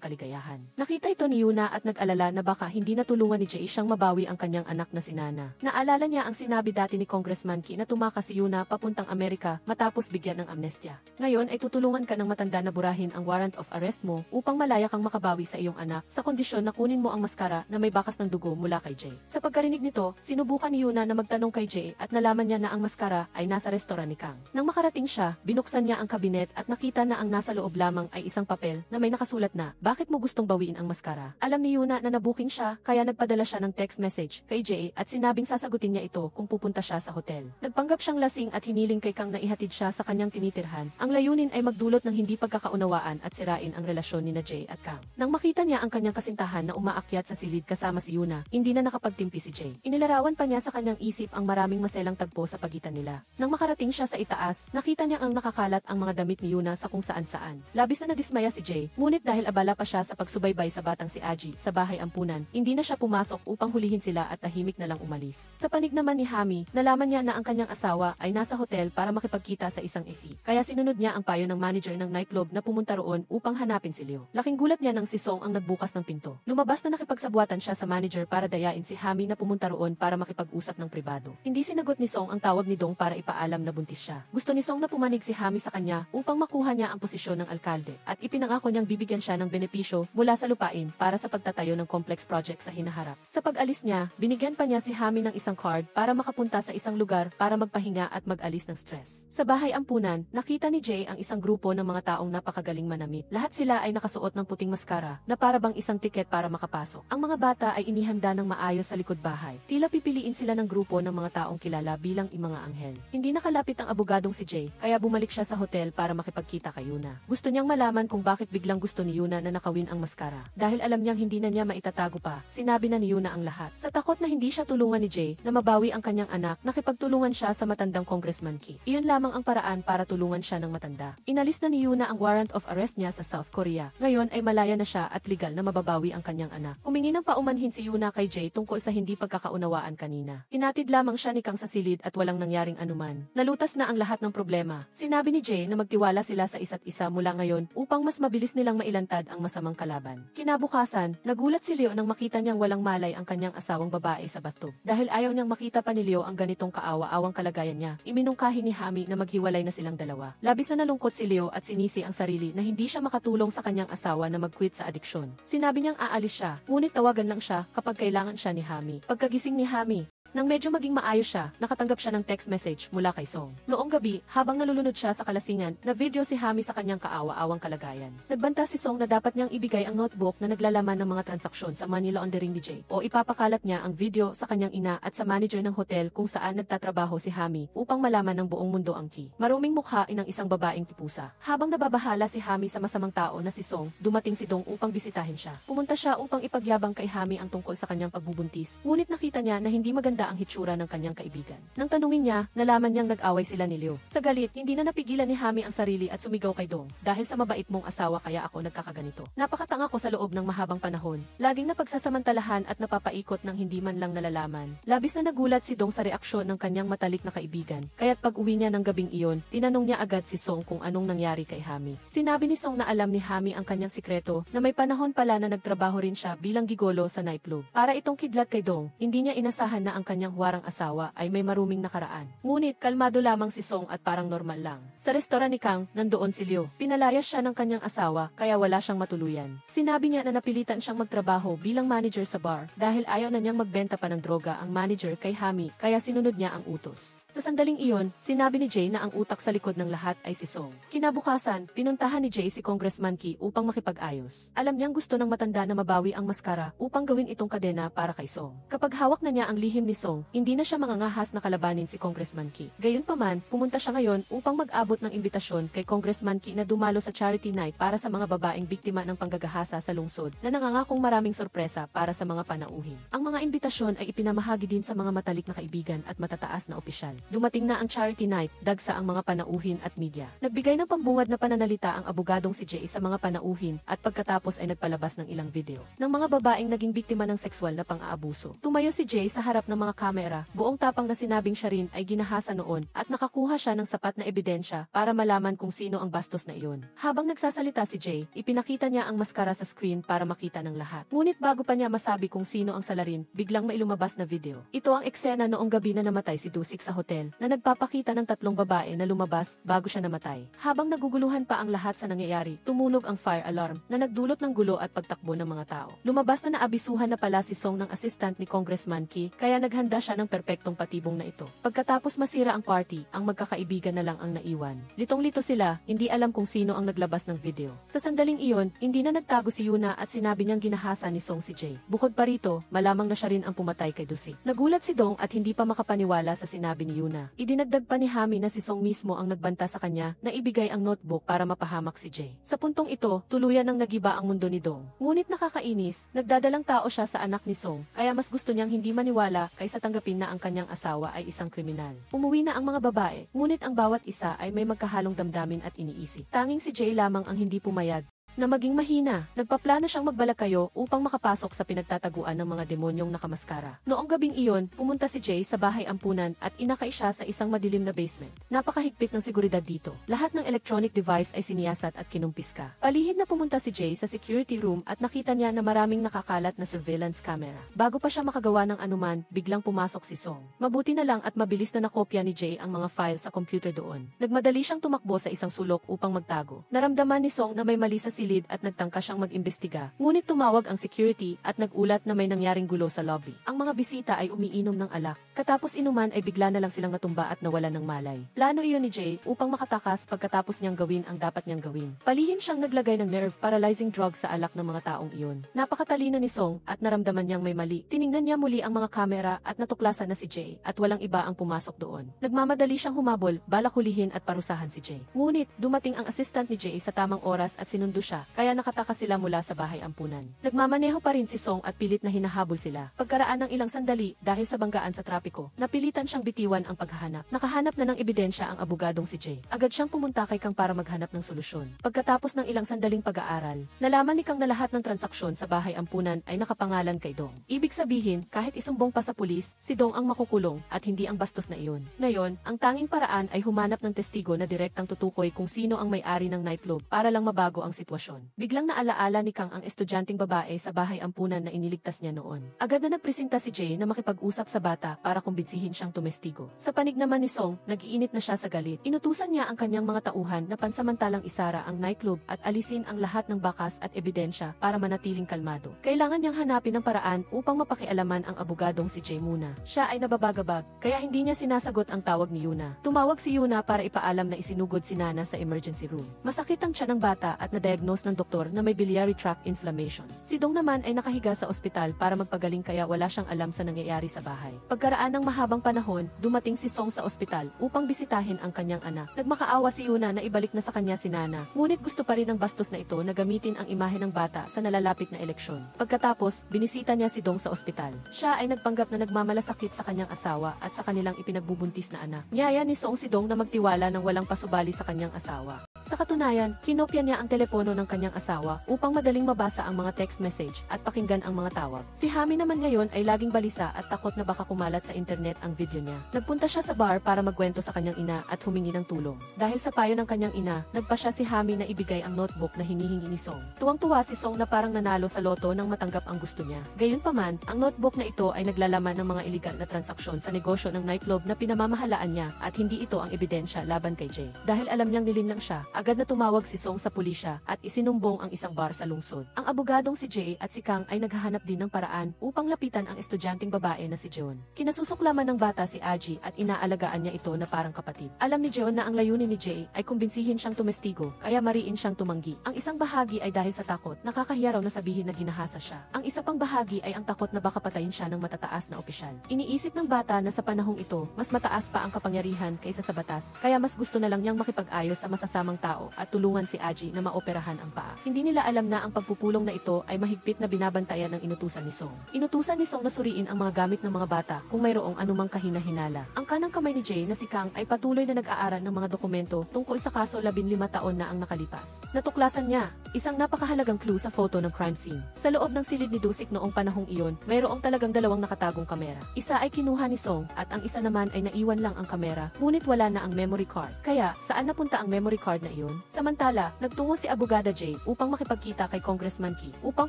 A: kaligayahan. Nakita ito ni Yuna at nag-alala na baka hindi natulungan ni Jay siyang mabawi ang kanyang anak na si Nana. Naalala niya ang sinabi dati ni Congressman Ki na tumakas si Yuna papuntang Amerika matapos bigyan ng amnestia. Ngayon ay tutulungan ka ng matanda na burahin ang warrant of arrest mo upang malaya kang makabawi sa iyong anak sa kondisyon na kunin mo ang maskara na may bakas ng dugo mula kay Jay. Sa pagkarinig nito, sinubukan ni Yuna na magtanong kay Jay at nalaman niya na ang maskara ay nasa restoran ni Kang. Nang makarating siya, binuksan niya ang kabinet at nakita na ang nasa loob lamang ay isang papel na may nakasulat na, "Bakit mo gustong bawiin ang maskara?" Alam ni Yuna na nabuking siya kaya nagpadala siya ng text message kay Jay at sinabing sasagutin niya ito kung pupunta siya sa hotel. Nagpanggap siyang lasing at hiniling kay Kang na ihatid siya sa kanyang tinitirhan. Ang layunin ay magdulot ng hindi pagkakaunawaan at sirain ang relasyon ni Jay at Kang. Nang makita niya ang kanyang kasintahan na umaakyat sa silid kasama si Yuna, hindi na nakapagtimpi si Jay. Inilarawan pa niya sa kanyang isip ang maraming maselang tagpo sa pagitan nila. Nang makarating siya sa itaas, nakita niya ang nakakalat ang mga damit ni Yuna sa kung saan-saan. Labis na nadismaya si Jay, ngunit dahil abala pa siya sa pagsubaybay sa batang si Aji sa bahay ampunan, hindi na siya pumasok upang hulihin sila at tahimik na lang umalis. Sa panig naman ni Hami, nalaman niya na ang kanyang asawa ay nasa hotel para makipagkita sa isang EFI. Kaya sinunod niya ang payo ng manager ng nightclub na pumunta roon upang hanapin si Leo. Laking gulat niya nang si Song ang nagbukas ng pinto. Lumabas na nakipagsabuatan siya sa manager para dayain si Hami na pumunta roon para makipag-usap ng pribado. Hindi sinagot ni Song ang tawag ni Dong para ipaalam na buntis siya. Gusto ni Song na pumanig si Hami sa kanya upang makuha niya ang posisyon ng alkalde at ipinangako niyang bibigyan siya ng benepisyo mula sa lupain para sa pagtatayo ng complex project sa hinaharap. Sa pag-alis niya, binigyan pa niya si Hami ng isang card para makapunta sa isang lugar para magpahinga at mag-alis ng stress. Sa bahay ampunan, nakita ni Jay ang isang grupo ng mga taong napakagaling manamit. Lahat sila ay nakasuot ng puting maskara na para bang isang tiket para makapasok. Ang mga bata ay inihanda ng maayos sa likod bahay. Tila pipiliin sila ng grupo ng mga taong kilala bilang mga anghel. Hindi nakalapit ang abogadong si Jay, kaya bumalik siya sa hotel para makipagkita ipakita kay Yuna. Gusto niyang malaman kung bakit biglang gusto ni Yuna na nakawin ang maskara. Dahil alam niyang hindi na niya maitatago pa, sinabi na ni Yuna ang lahat. Sa takot na hindi siya tulungan ni Jay na mabawi ang kanyang anak, nakipagtulungan siya sa matandang Congressman Ki. Iyon lamang ang paraan para tulungan siya ng matanda. Inalis na ni Yuna ang warrant of arrest niya sa South Korea. Ngayon ay malaya na siya at legal na mababawi ang kanyang anak. Humingi ng paumanhin si Yuna kay Jay tungkol sa hindi pagkakaunawaan kanina. Hinatid lamang siya ni Kang sa silid at walang nangyaring anuman. Nalutas na ang lahat ng problema. Sinabi ni Jay na magtiwala sila sa isa't isa mula ngayon upang mas mabilis nilang mailantad ang masamang kalaban. Kinabukasan, nagulat si Leo nang makita niyang walang malay ang kanyang asawang babae sa bathtub. Dahil ayaw niyang makita pa ni Leo ang ganitong kaawa-awang kalagayan niya, iminungkahi ni Hami na maghiwalay na silang dalawa. Labis na nalungkot si Leo at sinisi ang sarili na hindi siya makatulong sa kanyang asawa na mag-quit sa adiksyon. Sinabi niyang aalis siya, ngunit tawagan lang siya kapag kailangan siya ni Hami. Pagkagising ni Hami, nang medyo maging maayos siya, nakatanggap siya ng text message mula kay Song. Noong gabi, habang nalulunod siya sa kalasingan, na video si Hami sa kanyang kaawa-awang kalagayan. Nagbanta si Song na dapat niyang ibigay ang notebook na naglalaman ng mga transaksyon sa money laundering ni Jay o ipapakalat niya ang video sa kanyang ina at sa manager ng hotel kung saan nagtatrabaho si Hami upang malaman ng buong mundo ang Ki. Maruming mukha ng isang babaeng pusa. Habang nababahala si Hami sa masamang tao na si Song, dumating si Dong upang bisitahin siya. Pumunta siya upang ipagyabang kay Hami ang tungkol sa kanyang pagbubuntis, ngunit nakita niya na hindi maganda ang hitsura ng kanyang kaibigan. Nang tanungin niya, nalaman niyang nag-away sila ni Leo. Sa galit, hindi na napigilan ni Hami ang sarili at sumigaw kay Dong, "Dahil sa mabait mong asawa kaya ako nagkakaganito. Napakatanga ko sa loob ng mahabang panahon. Laging napagsasamantalahan at napapaikot ng hindi man lang nalalaman." Labis na nagulat si Dong sa reaksyon ng kanyang matalik na kaibigan, kaya't pag-uwi niya ng gabing iyon, tinanong niya agad si Song kung anong nangyari kay Hami. Sinabi ni Song na alam ni Hami ang kanyang sikreto, na may panahon pala na nagtrabaho rin siya bilang gigolo sa nightclub. Para itong kidlat kay Dong, hindi niya inasahan na ang kanyang warang asawa ay may maruming nakaraan. Ngunit kalmado lamang si Song at parang normal lang. Sa restoran ni Kang, nandoon si Leo. Pinalayas siya ng kanyang asawa kaya wala siyang matuluyan. Sinabi niya na napilitan siyang magtrabaho bilang manager sa bar dahil ayaw na niyang magbenta pa ng droga ang manager kay Hami kaya sinunod niya ang utos. Sa sandaling iyon, sinabi ni Jay na ang utak sa likod ng lahat ay si Song. Kinabukasan, pinuntahan ni Jay si Congressman Ki upang makipag-ayos. Alam niyang gusto ng matanda na mabawi ang maskara upang gawin itong kadena para kay Song. Kapag hawak na niya ang lihim ni Song, hindi na siya mangangahas na kalabanin si Congressman Ki. Gayunpaman, pumunta siya ngayon upang mag-abot ng imbitasyon kay Congressman Ki na dumalo sa charity night para sa mga babaeng biktima ng panggagahasa sa lungsod na nangangakong maraming sorpresa para sa mga panauhin. Ang mga imbitasyon ay ipinamahagi din sa mga matalik na kaibigan at matataas na opisyal. Dumating na ang charity night, dagsa ang mga panauhin at media. Nagbigay ng pambungad na pananalita ang abogadong si Jay sa mga panauhin at pagkatapos ay nagpalabas ng ilang video ng mga babaeng naging biktima ng sexual na pang-aabuso. Tumayo si Jay sa harap ng mga kamera, buong tapang na sinabing siya rin ay ginahasa noon at nakakuha siya ng sapat na ebidensya para malaman kung sino ang bastos na iyon. Habang nagsasalita si Jay, ipinakita niya ang maskara sa screen para makita ng lahat. Ngunit bago pa niya masabi kung sino ang salarin, biglang may lumabas na video. Ito ang eksena noong gabi na namatay si Dusik sa hotel, na nagpapakita ng tatlong babae na lumabas bago siya namatay. Habang naguguluhan pa ang lahat sa nangyayari, tumunog ang fire alarm na nagdulot ng gulo at pagtakbo ng mga tao. Lumabas na naabisuhan na pala si Song ng assistant ni Congressman Ki, kaya naghanda siya ng perpektong patibong na ito. Pagkatapos masira ang party, ang magkakaibigan na lang ang naiwan. Litong-lito sila, hindi alam kung sino ang naglabas ng video. Sa sandaling iyon, hindi na nagtago si Yuna at sinabi niyang ginahasa ni Song si Jay. Bukod pa rito, malamang na siya rin ang pumatay kay Dusik. Nagulat si Dong at hindi pa makapaniwala sa sinabi ni Yuna. Idinagdag pa ni Hami na si Song mismo ang nagbanta sa kanya na ibigay ang notebook para mapahamak si Jay. Sa puntong ito, tuluyan ng nagiba ang mundo ni Dong. Ngunit nakakainis, nagdadalang tao siya sa anak ni Song, kaya mas gusto niyang hindi maniwala kaysa tanggapin na ang kanyang asawa ay isang kriminal. Umuwi na ang mga babae, ngunit ang bawat isa ay may magkahalong damdamin at iniisip. Tanging si Jay lamang ang hindi pumayag na maging mahina. Nagpaplano siyang magbalakayo upang makapasok sa pinagtataguan ng mga demonyong nakamaskara. Noong gabing iyon, pumunta si Jay sa bahay ampunan at inakay siya sa isang madilim na basement. Napakahigpit ng seguridad dito. Lahat ng electronic device ay siniyasat at kinumpiska. Palihim na pumunta si Jay sa security room at nakita niya na maraming nakakalat na surveillance camera. Bago pa siya makagawa ng anuman, biglang pumasok si Song. Mabuti na lang at mabilis na nakopya ni Jay ang mga file sa computer doon. Nagmadali siyang tumakbo sa isang sulok upang magtago. Naramdaman ni Song na may mali sa gilid at nagtangka siyang mag-imbestiga. Ngunit tumawag ang security at nagulat na may nangyaring gulo sa lobby. Ang mga bisita ay umiinom ng alak. Katapos inuman ay bigla na lang silang natumba at nawalan ng malay. Plano iyon ni Jay upang makatakas pagkatapos niyang gawin ang dapat niyang gawin. Palihim siyang naglagay ng nerve-paralyzing drug sa alak ng mga taong iyon. Napakatalino ni Song at naramdaman niyang may mali. Tiningnan niya muli ang mga kamera at natuklasan na si Jay at walang iba ang pumasok doon. Nagmamadali siyang humabol, balak hulihin at parusahan si Jay. Ngunit dumating ang assistant ni Jay sa tamang oras at sinundo siya, kaya nakatakas sila mula sa bahay ampunan. Nagmamaneho pa rin si Song at pilit na hinahabol sila. Pagkaraan ng ilang sandali dahil sa banggaan sa trapiko, napilitan siyang bitiwan ang paghahanap. Nakahanap na ng ebidensya ang abogadong si Jay. Agad siyang pumunta kay Kang para maghanap ng solusyon. Pagkatapos ng ilang sandaling pag-aaral, nalaman ni Kang na lahat ng transaksyon sa bahay ampunan ay nakapangalan kay Dong. Ibig sabihin, kahit isumbong pa sa pulis, si Dong ang makukulong at hindi ang bastos na iyon. Ngayon, ang tanging paraan ay humanap ng testigo na direktang tutukoy kung sino ang may-ari ng nightclub para lang mabago ang sitwasyon. Biglang naalaala ni Kang ang estudyanteng babae sa bahay ampunan na iniligtas niya noon. Agad na nagpresenta si Jay na makipag-usap sa bata para kumbinsihin siyang tumestigo. Sa panig naman ni Song, nag-iinit na siya sa galit. Inutusan niya ang kanyang mga tauhan na pansamantalang isara ang nightclub at alisin ang lahat ng bakas at ebidensya para manatiling kalmado. Kailangan niyang hanapin ng paraan upang mapakialaman ang abogadong si Jay muna. Siya ay nababagabag, kaya hindi niya sinasagot ang tawag ni Yuna. Tumawag si Yuna para ipaalam na isinugod si Nana sa emergency room. Masakit ang tiyan ng bata at na-diagnose ng doktor na may biliary tract inflammation. Si Dong naman ay nakahiga sa ospital para magpagaling kaya wala siyang alam sa nangyayari sa bahay. Pagkaraan ng mahabang panahon, dumating si Song sa ospital upang bisitahin ang kanyang anak. Nagmakaawa si Yuna na ibalik na sa kanya si Nana, ngunit gusto pa rin ng bastos na ito na gamitin ang imahe ng bata sa nalalapit na eleksyon. Pagkatapos, binisita niya si Dong sa ospital. Siya ay nagpanggap na nagmamalasakit sa kanyang asawa at sa kanilang ipinagbubuntis na anak. Niyaya ni Song si Dong na magtiwala ng walang pasubali sa kanyang asawa. Sa katunayan, kinopya niya ang telepono ng kanyang asawa upang madaling mabasa ang mga text message at pakinggan ang mga tawag. Si Hami naman ngayon ay laging balisa at takot na baka kumalat sa internet ang video niya. Nagpunta siya sa bar para magkwento sa kanyang ina at humingi ng tulong. Dahil sa payo ng kanyang ina, nagpa siya si Hami na ibigay ang notebook na hinihingi ni Song. Tuwang-tuwa si Song na parang nanalo sa loto nang matanggap ang gusto niya. Gayunpaman, ang notebook na ito ay naglalaman ng mga iligal na transaksyon sa negosyo ng nightclub na pinamamahalaan niya at hindi ito ang ebidensya laban kay Jay. Dahil alam niyang nilinlang siya, agad na tumawag si Song sa pulisya at isinumbong ang isang bar sa lungsod. Ang abogadong si Jay at si Kang ay naghahanap din ng paraan upang lapitan ang estudyanteng babae na si Jeon. Kinasusuklaman ng bata si Aji at inaalagaan niya ito na parang kapatid. Alam ni Jeon na ang layunin ni Jay ay kumbinsihin siyang tumestigo, kaya mariin siyang tumanggi. Ang isang bahagi ay dahil sa takot, nakakahiya raw na sabihin na ginahasa siya. Ang isa pang bahagi ay ang takot na baka patayin siya ng matataas na opisyal. Iniisip ng bata na sa panahong ito, mas mataas pa ang kapangyarihan kaysa sa batas, kaya mas gusto na lang niyang makipag-ayos sa masasamang tao at tulungan si Aji na maoperahan ang paa. Hindi nila alam na ang pagpupulong na ito ay mahigpit na binabantayan ng inutusan ni Song. Inutusan ni Song na suriin ang mga gamit ng mga bata kung mayroong anumang kahina-hinala. Ang kanang kamay ni Jay na si Kang ay patuloy na nag-aaral ng mga dokumento tungkol sa kaso 15 taon na ang nakalipas. Natuklasan niya isang napakahalagang clue sa photo ng crime scene. Sa loob ng silid ni Dusik noong panahong iyon, mayroong talagang dalawang nakatagong kamera. Isa ay kinuha ni Song at ang isa naman ay naiwan lang ang kamera, ngunit wala na ang memory card. Kaya, saan napunta ang memory card na iyon? Samantala, nagtungo si Abogada Jay upang makipagkita kay Congressman Ki upang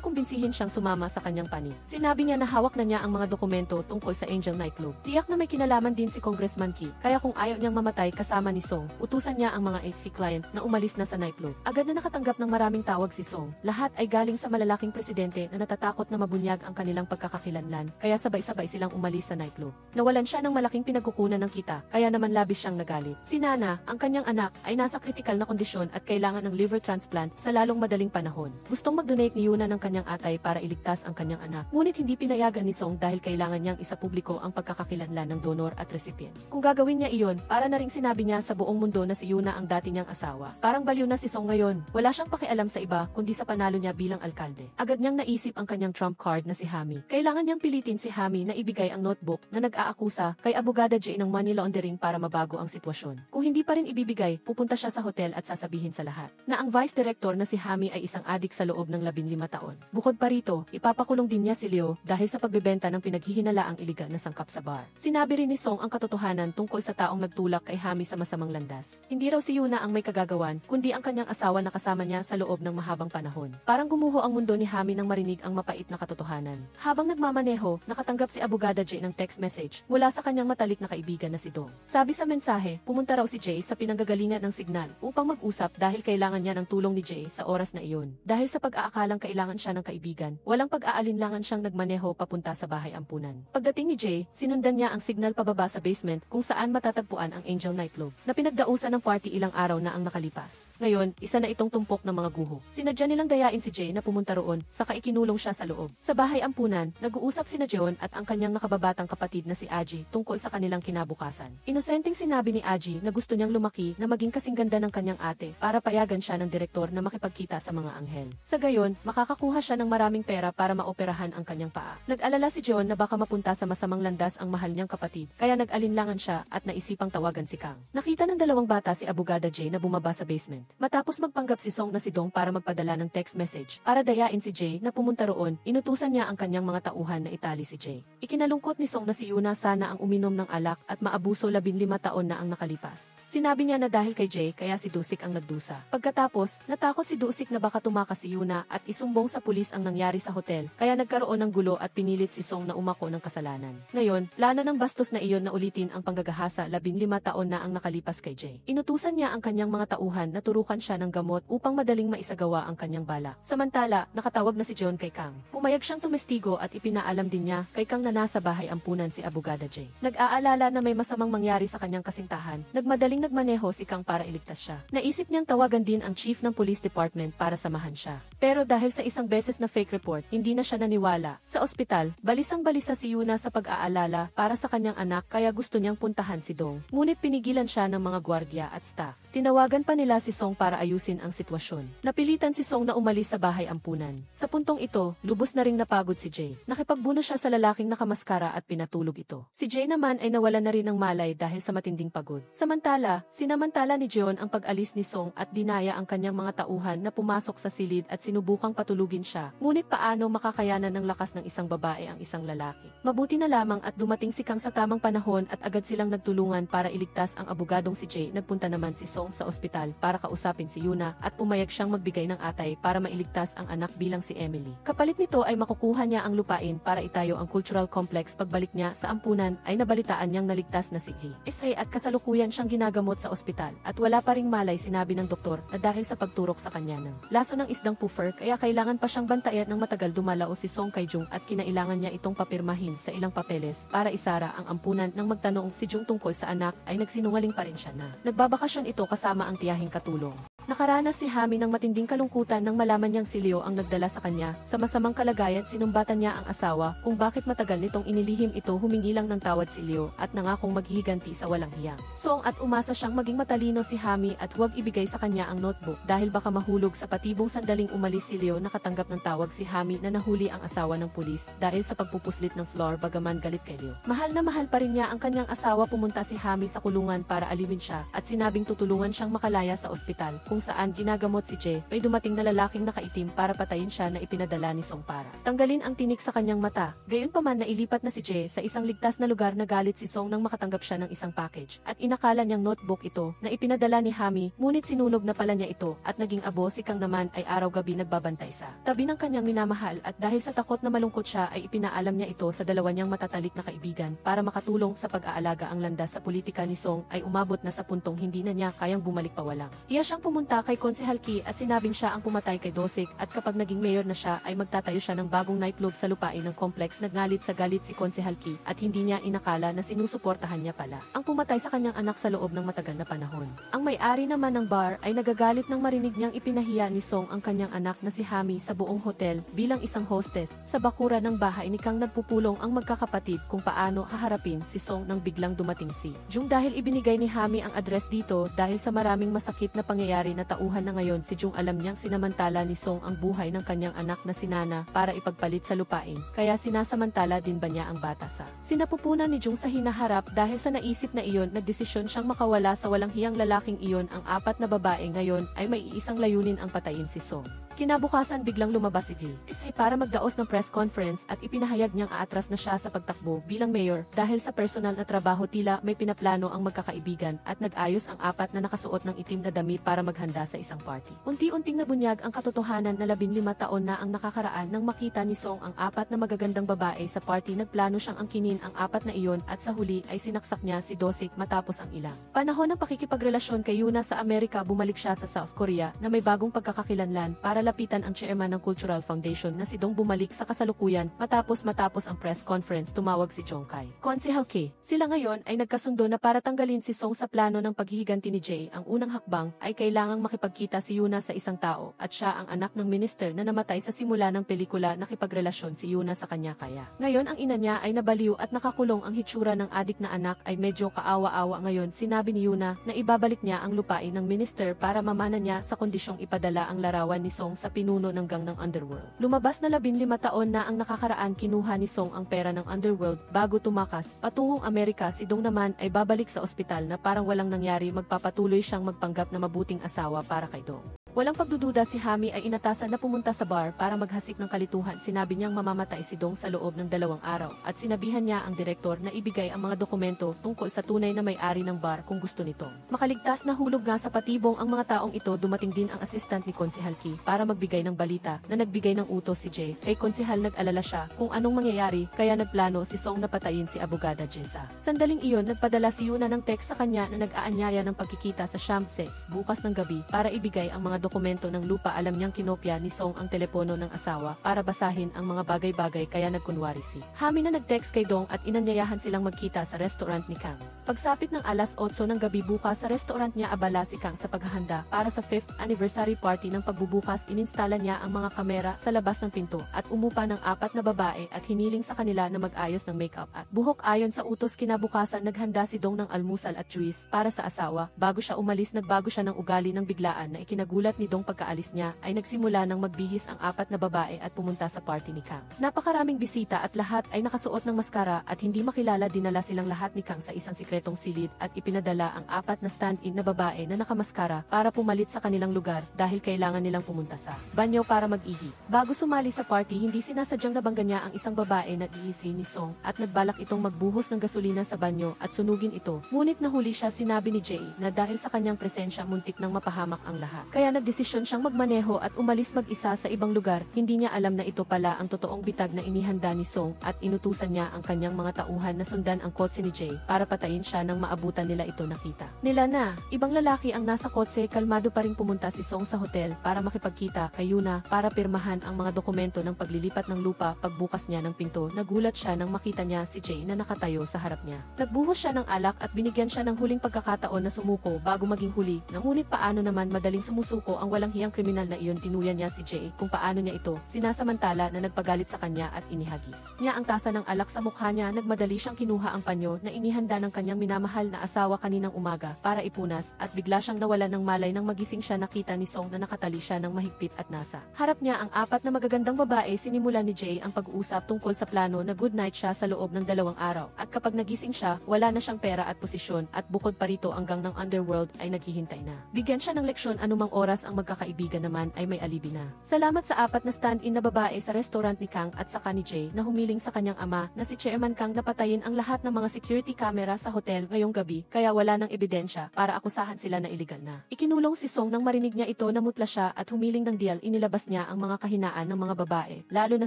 A: kumbinsihin siyang sumama sa kanyang panig. Sinabi niya na hawak na niya ang mga dokumento tungkol sa Angel Nightclub. Tiyak na may kinalaman din si Congressman Ki, kaya kung ayaw niyang mamatay kasama ni Song, utusan niya ang mga AFC client na umalis na sa nightclub. Agad na nakatanggap ng maraming tawag si Song. Lahat ay galing sa malalaking presidente na natatakot na mabunyag ang kanilang pagkakakilanlan, kaya sabay-sabay silang umalis sa nightclub. Nawalan siya ng malaking pinagkukunan ng kita, kaya naman labis siyang nagalit. Si Nana, ang kanyang anak, ay nasa kritikal na kondisyon at kailangan ng liver transplant sa lalong madaling panahon. Gustong mag-donate ni Yuna ng kanyang atay para iligtas ang kanyang anak, ngunit hindi pinayagan ni Song dahil kailangan niyang isapubliko ang pagkakakilanlan ng donor at recipient. Kung gagawin niya iyon, para na ring sinabi niya sa buong mundo na si Yuna ang dati niyang asawa. Parang baliw na si Song ngayon. Wala siyang pakialam sa iba kundi sa panalo niya bilang alkalde. Agad niyang naisip ang kanyang trump card na si Hami. Kailangan niyang pilitin si Hami na ibigay ang notebook na nag-aakusa kay Abogada Jay ng money laundering para mabago ang sitwasyon. Kung hindi pa rin ibibigay, pupunta siya sa hotel at sasabihin sa lahat na ang vice director na si Hami ay isang adik sa loob ng 15 taon. Bukod pa rito, ipapakulong din niya si Leo dahil sa pagbebenta ng pinaghihinalaang iligal na sangkap sa bar. Sinabi rin ni Song ang katotohanan tungkol sa taong nagtulak kay Hami sa masamang landas. Hindi raw si Yuna ang may kagagawan, kundi ang kanyang asawa na kasama niya sa loob ng mahabang panahon. Parang gumuho ang mundo ni Hami nang marinig ang mapait na katotohanan. Habang nagmamaneho, nakatanggap si Abogada Jay ng text message mula sa kanyang matalik na kaibigan na si Dong. Sabi sa mensahe, pumunta raw si Jay sa pinanggagalingan ng signal upang mag-usap dahil kailangan niya ng tulong ni Jay sa oras na iyon. Dahil sa pag-aakalang kailangan siya ng kaibigan, walang pag-aalinlangan siyang nagmaneho papunta sa bahay ampunan. Pagdating ni Jay, sinundan niya ang signal pababa sa basement kung saan matatagpuan ang Angel Nightclub na pinagdausan ng party ilang araw na ang nakalipas. Ngayon, isa na itong tumpok ng mga guho. Sinadya nilang dayain si Jay na pumunta roon, saka ikinulong siya sa loob. Sa bahay ampunan, nag-uusap sina Jeon at ang kanyang nakababatang kapatid na si Aji tungkol sa kanilang kinabukasan. Inosenteng sinabi ni Aji na gusto niyang lumaki na maging kasing ganda ng kanyang ate para payagan siya ng direktor na makipagkita sa mga anghel. Sa gayon, makakakuha siya ng maraming pera para maoperahan ang kanyang paa. Nag-alala si Jeon na baka mapunta sa masamang landas ang mahal niyang kapatid, kaya nag-alinlangan siya at naisipang tawagan si Kang. Nakita ng dalawang bata si Abogada Jay na bumaba sa basement. Matapos magpanggap si Song na si Dong para magpadala ng text message para dayain si Jay na pumunta roon, inutusan niya ang kanyang mga tauhan na itali si Jay. Ikinalungkot ni Song na si Yuna sana ang uminom ng alak at maabuso 15 taon na ang nakalipas. Sinabi niya na dahil kay Jay kaya si Dusik ang nagdusa. Pagkatapos, natakot si Dusik na baka tumakas si Yuna at isumbong sa pulis ang nangyari sa hotel, kaya nagkaroon ng gulo at pinilit si Song na umako ng kasalanan. Ngayon, plano ng bastos na iyon na ulitin ang panggagahasa 15 taon na ang nakalipas kay Jay. Inutusan niya ang kanyang mga tauhan na turukan siya ng gamot upang madaling maisagawa ang kanyang balak. Samantala, nakatawag na si John kay Kang. Pumayag siyang tumestigo at ipinaalam din niya kay Kang na nasa bahay ampunan si Abogada Jay. Nag-aalala na may masamang mangyari sa kanyang kasintahan, nagmadaling nagmaneho si Kang para iligtas siya. Naisip niyang tawagan din ang chief ng police department para samahan siya. Pero dahil sa isang beses na fake report, hindi na siya naniwala. Sa ospital, balisang-balisa si Yuna sa pag-aalala para sa kanyang anak kaya gusto niyang puntahan si Dong. Ngunit pinigilan siya ng mga gwardiya at staff. Tinawagan pa nila si Song para ayusin ang sitwasyon. Napilitan si Song na umalis sa bahay ampunan. Sa puntong ito, lubos na ring napagod si Jay. Nakipagbuno siya sa lalaking nakamaskara at pinatulog ito. Si Jay naman ay nawala na rin ng malay dahil sa matinding pagod. Sinamantala ni Jeon ang pag-alis ni Song at dinaya ang kanyang mga tauhan na pumasok sa silid at sinubukang patulugin siya. Ngunit paano makakayanan ng lakas ng isang babae ang isang lalaki? Mabuti na lamang at dumating si Kang sa tamang panahon at agad silang nagtulungan para iligtas ang abogadong si Jay. Nagpunta naman si Song sa ospital para kausapin si Yuna at pumayag siyang magbigay ng atay para mailigtas ang anak bilang si Emily. Kapalit nito ay makukuha niya ang lupain para itayo ang cultural complex. Pagbalik niya sa ampunan ay nabalitaan niyang naligtas na si Lee Ishay at kasalukuyan siyang ginagamot sa ospital at wala pa ring malay. Sinabi ng doktor na dahil sa pagturok sa kanya ng laso ng isdang puffer kaya kailangan pa siyang bantayan ng matagal. Dumalao si Song kay Jung at kinailangan niya itong papirmahin sa ilang papeles para isara ang ampunan. Nang magtanong si Jung tungkol sa anak ay nagsinungaling pa rin siya na nagbabakasyon ito kasama ang tiyahing katulong. Nakaranas si Hami ng matinding kalungkutan nang malaman niyang si Leo ang nagdala sa kanya. Sa masamang kalagayan sinumbatan niya ang asawa kung bakit matagal nitong inilihim ito. Humingi lang ng tawad si Leo at nangakong maghihiganti sa walang hiyang. Song at umasa siyang maging matalino si Hami at huwag ibigay sa kanya ang notebook dahil baka mahulog. Sa patibong sandaling umalis si Leo, nakatanggap ng tawag si Hami na nahuli ang asawa ng pulis dahil sa pagpupuslit ng floor bagaman galit kay Leo. Mahal na mahal pa rin niya ang kanyang asawa. Pumunta si Hami sa kulungan para aliwin siya at sinabing tutulungan siyang makalaya sa ospital kung saan ginagamot si Jay. May dumating na lalaking nakaitim para patayin siya na ipinadala ni Song para tanggalin ang tinik sa kanyang mata. Gayunpaman nailipat na si Jay sa isang ligtas na lugar. Nagalit si Song nang makatanggap siya ng isang package at inakala niyang notebook ito na ipinadala ni Hami, ngunit sinunog na pala niya ito at naging abo. Si Kang naman ay araw-gabi nagbabantay sa tabi ng kanyang minamahal at dahil sa takot na malungkot siya ay ipinaalam niya ito sa dalawa niyang matatalik na kaibigan para makatulong sa pag-aalaga. Ang landas sa politika ni Song ay umabot na sa puntong hindi na niya kayang bumalik pawalang. Iya siyang pumunta kay Konsehal Ki at sinabing siya ang pumatay kay Dosik at kapag naging mayor na siya ay magtatayo siya ng bagong nightclub sa lupain ng complex. Naggalit sa galit si Konsehal Ki at hindi niya inakala na sinusuportahan niya pala ang pumatay sa kanyang anak sa loob ng matagal na panahon. Ang may-ari naman ng bar ay nagagalit nang marinig niyang ipinahiya ni Song ang kanyang anak na si Hami sa buong hotel bilang isang hostess. Sa bakura ng bahay ni Kang nagpupulong ang magkakapatid kung paano haharapin si Song nang biglang dumating si Jung dahil ibinigay ni Hami ang address dito. Dahil sa maraming masakit na pangyayari na tauhan na ngayon si Jung, alam niyang sinamantala ni Song ang buhay ng kanyang anak na si Nana para ipagpalit sa lupain, kaya sinasamantala din ba niya ang bata sa sinapupunan ni Jung sa hinaharap. Dahil sa naisip na iyon, nagdesisyon siyang makawala sa walang hiyang lalaking iyon. Ang apat na babae ngayon ay may iisang layunin, ang patayin si Song. Kinabukasan biglang lumabas si V. Para magdaos ng press conference at ipinahayag niyang aatras na siya sa pagtakbo bilang mayor dahil sa personal na trabaho tila may pinaplano ang magkakaibigan at nag-ayos ang apat na nakasuot ng itim na damit para maghanda sa isang party. Unti-unting nabunyag ang katotohanan na 15 taon na ang nakakaraan nang makita ni Song ang apat na magagandang babae sa party. Nagplano siyang angkinin ang apat na iyon at sa huli ay sinaksak niya si Do-sik matapos ang ilang panahon ng pakikipagrelasyon kay Yoona sa Amerika. Bumalik siya sa South Korea na may bagong pagkakakilanlan para lapitan ang chairman ng Cultural Foundation na si Dong. Bumalik sa kasalukuyan matapos ang press conference. Tumawag si Jong-kai, Konsehal K. Sila ngayon ay nagkasundo na para tanggalin si Song sa plano ng paghihiganti ni Jae. Ang unang hakbang ay kailangang makipagkita si Yoona sa isang tao at siya ang anak ng minister na namatay sa simula ng pelikula. Nakipagrelasyon si Yoona sa kanya kaya ngayon ang ina niya ay nabaliw at nakakulong. Ang hitsura ng adik na anak ay medyo kaawa-awa ngayon. Sinabi ni Yoona na ibabalik niya ang lupain ng minister para mamana niya sa kondisyong ipadala ang larawan ni Song sa pinuno ng gang ng underworld. Lumabas na 15 taon na ang nakakaraan. Kinuha ni Song ang pera ng underworld bago tumakas patungong Amerika. Si Dong naman ay babalik sa ospital na parang walang nangyari. Magpapatuloy siyang magpanggap na mabuting asawa para kay Dong. Walang pagdududa si Hami ay inatasan na pumunta sa bar para maghasik ng kalituhan. Sinabi niyang mamamatay si Dong sa loob ng 2 araw at sinabihan niya ang direktor na ibigay ang mga dokumento tungkol sa tunay na may-ari ng bar kung gusto nitong makaligtas. Na hulog nga sa patibong ang mga taong ito. Dumating din ang assistant ni Konsehal Ki para magbigay ng balita na nagbigay ng utos si Jae. Kay Konsehal nag-alala siya kung anong mangyayari kaya nagplano si Song na patayin si Abogada Jesa. Sandaling iyon nagpadala si Yoona ng text sa kanya na nag-aanyaya ng pagkikita sa Shamse bukas ng gabi para ibigay ang mga dokumento ng lupa. Alam niyang kinopya ni Song ang telepono ng asawa para basahin ang mga bagay-bagay kaya nagkunwari si Hami na nag-text kay Dong at inanyayahan silang magkita sa restaurant ni Kang. Pagsapit ng alas 8 ng gabi bukas sa restaurant niya, abala si Kang sa paghahanda para sa 5th anniversary party. Ng pagbubukas ininstala niya ang mga kamera sa labas ng pinto at umupa ng 4 na babae at hiniling sa kanila na mag-ayos ng makeup at buhok. Ayon sa utos kinabukasan naghanda si Dong ng almusal at juice para sa asawa. Bago siya umalis nagbago siya ng ugali ng biglaan na ikinagulat ni Dong. Pagkaalis niya ay nagsimula ng magbihis ang 4 na babae at pumunta sa party ni Kang. Napakaraming bisita at lahat ay nakasuot ng maskara at hindi makilala. Dinala silang lahat ni Kang sa isang sikretong silid at ipinadala ang 4 na stand-in na babae na nakamaskara para pumalit sa kanilang lugar dahil kailangan nilang pumunta sa banyo para mag-ihi. Bago sumali sa party hindi sinasadyang nabangga niya ang isang babae na iisi ni Song at nagbalak itong magbuhos ng gasolina sa banyo at sunugin ito. Ngunit nahuli siya. Sinabi ni Jae na dahil sa kanyang presensya muntik nang mapahamak ang lahat. Kaya nagdesisyon siyang magmaneho at umalis mag-isa sa ibang lugar. Hindi niya alam na ito pala ang totoong bitag na inihanda ni Song at inutusan niya ang kanyang mga tauhan na sundan ang kotse ni Jae para patayin siya nang maabutan nila ito. Nakita nila na ibang lalaki ang nasa kotse. Kalmado pa rin pumunta si Song sa hotel para makipagkita kay Yoona para pirmahan ang mga dokumento ng paglilipat ng lupa. Pagbukas niya ng pinto nagulat siya nang makita niya si Jae na nakatayo sa harap niya. Nagbuhos siya ng alak at binigyan siya ng huling pagkakataon na sumuko bago maging huli. Ngunit paano naman madaling sumusuko ang walang hiyang kriminal na iyon. Tinuyan niya si Jae kung paano niya ito sinasamantala na nagpagalit sa kanya at inihagis niya ang tasa ng alak sa mukha niya. Nagmadali siyang kinuha ang panyo na inihanda ng kanyang minamahal na asawa kaninang umaga para ipunas at bigla siyang nawalan ng malay. Nang magising siya nakita ni Song na nakatali siya ng mahigpit at nasa harap niya ang 4 na magagandang babae. Sinimula ni Jae ang pag-uusap tungkol sa plano na good night siya sa loob ng 2 araw at kapag nagising siya wala na siyang pera at posisyon at bukod pa rito ang gang ng underworld ay naghihintay na bigyan siya ng leksyon. Anumang oras ang magkakaibigan naman ay may alibi na. Salamat sa 4 na stand-in na babae sa restaurant ni Kang at saka ni Jae na humiling sa kanyang ama na si Chairman Kang na patayin ang lahat ng mga security camera sa hotel ngayong gabi kaya wala nang ebidensya para akusahan sila na iligal na. Ikinulong si Song nang marinig niya ito. Namutla siya at humiling ng deal. Inilabas niya ang mga kahinaan ng mga babae lalo na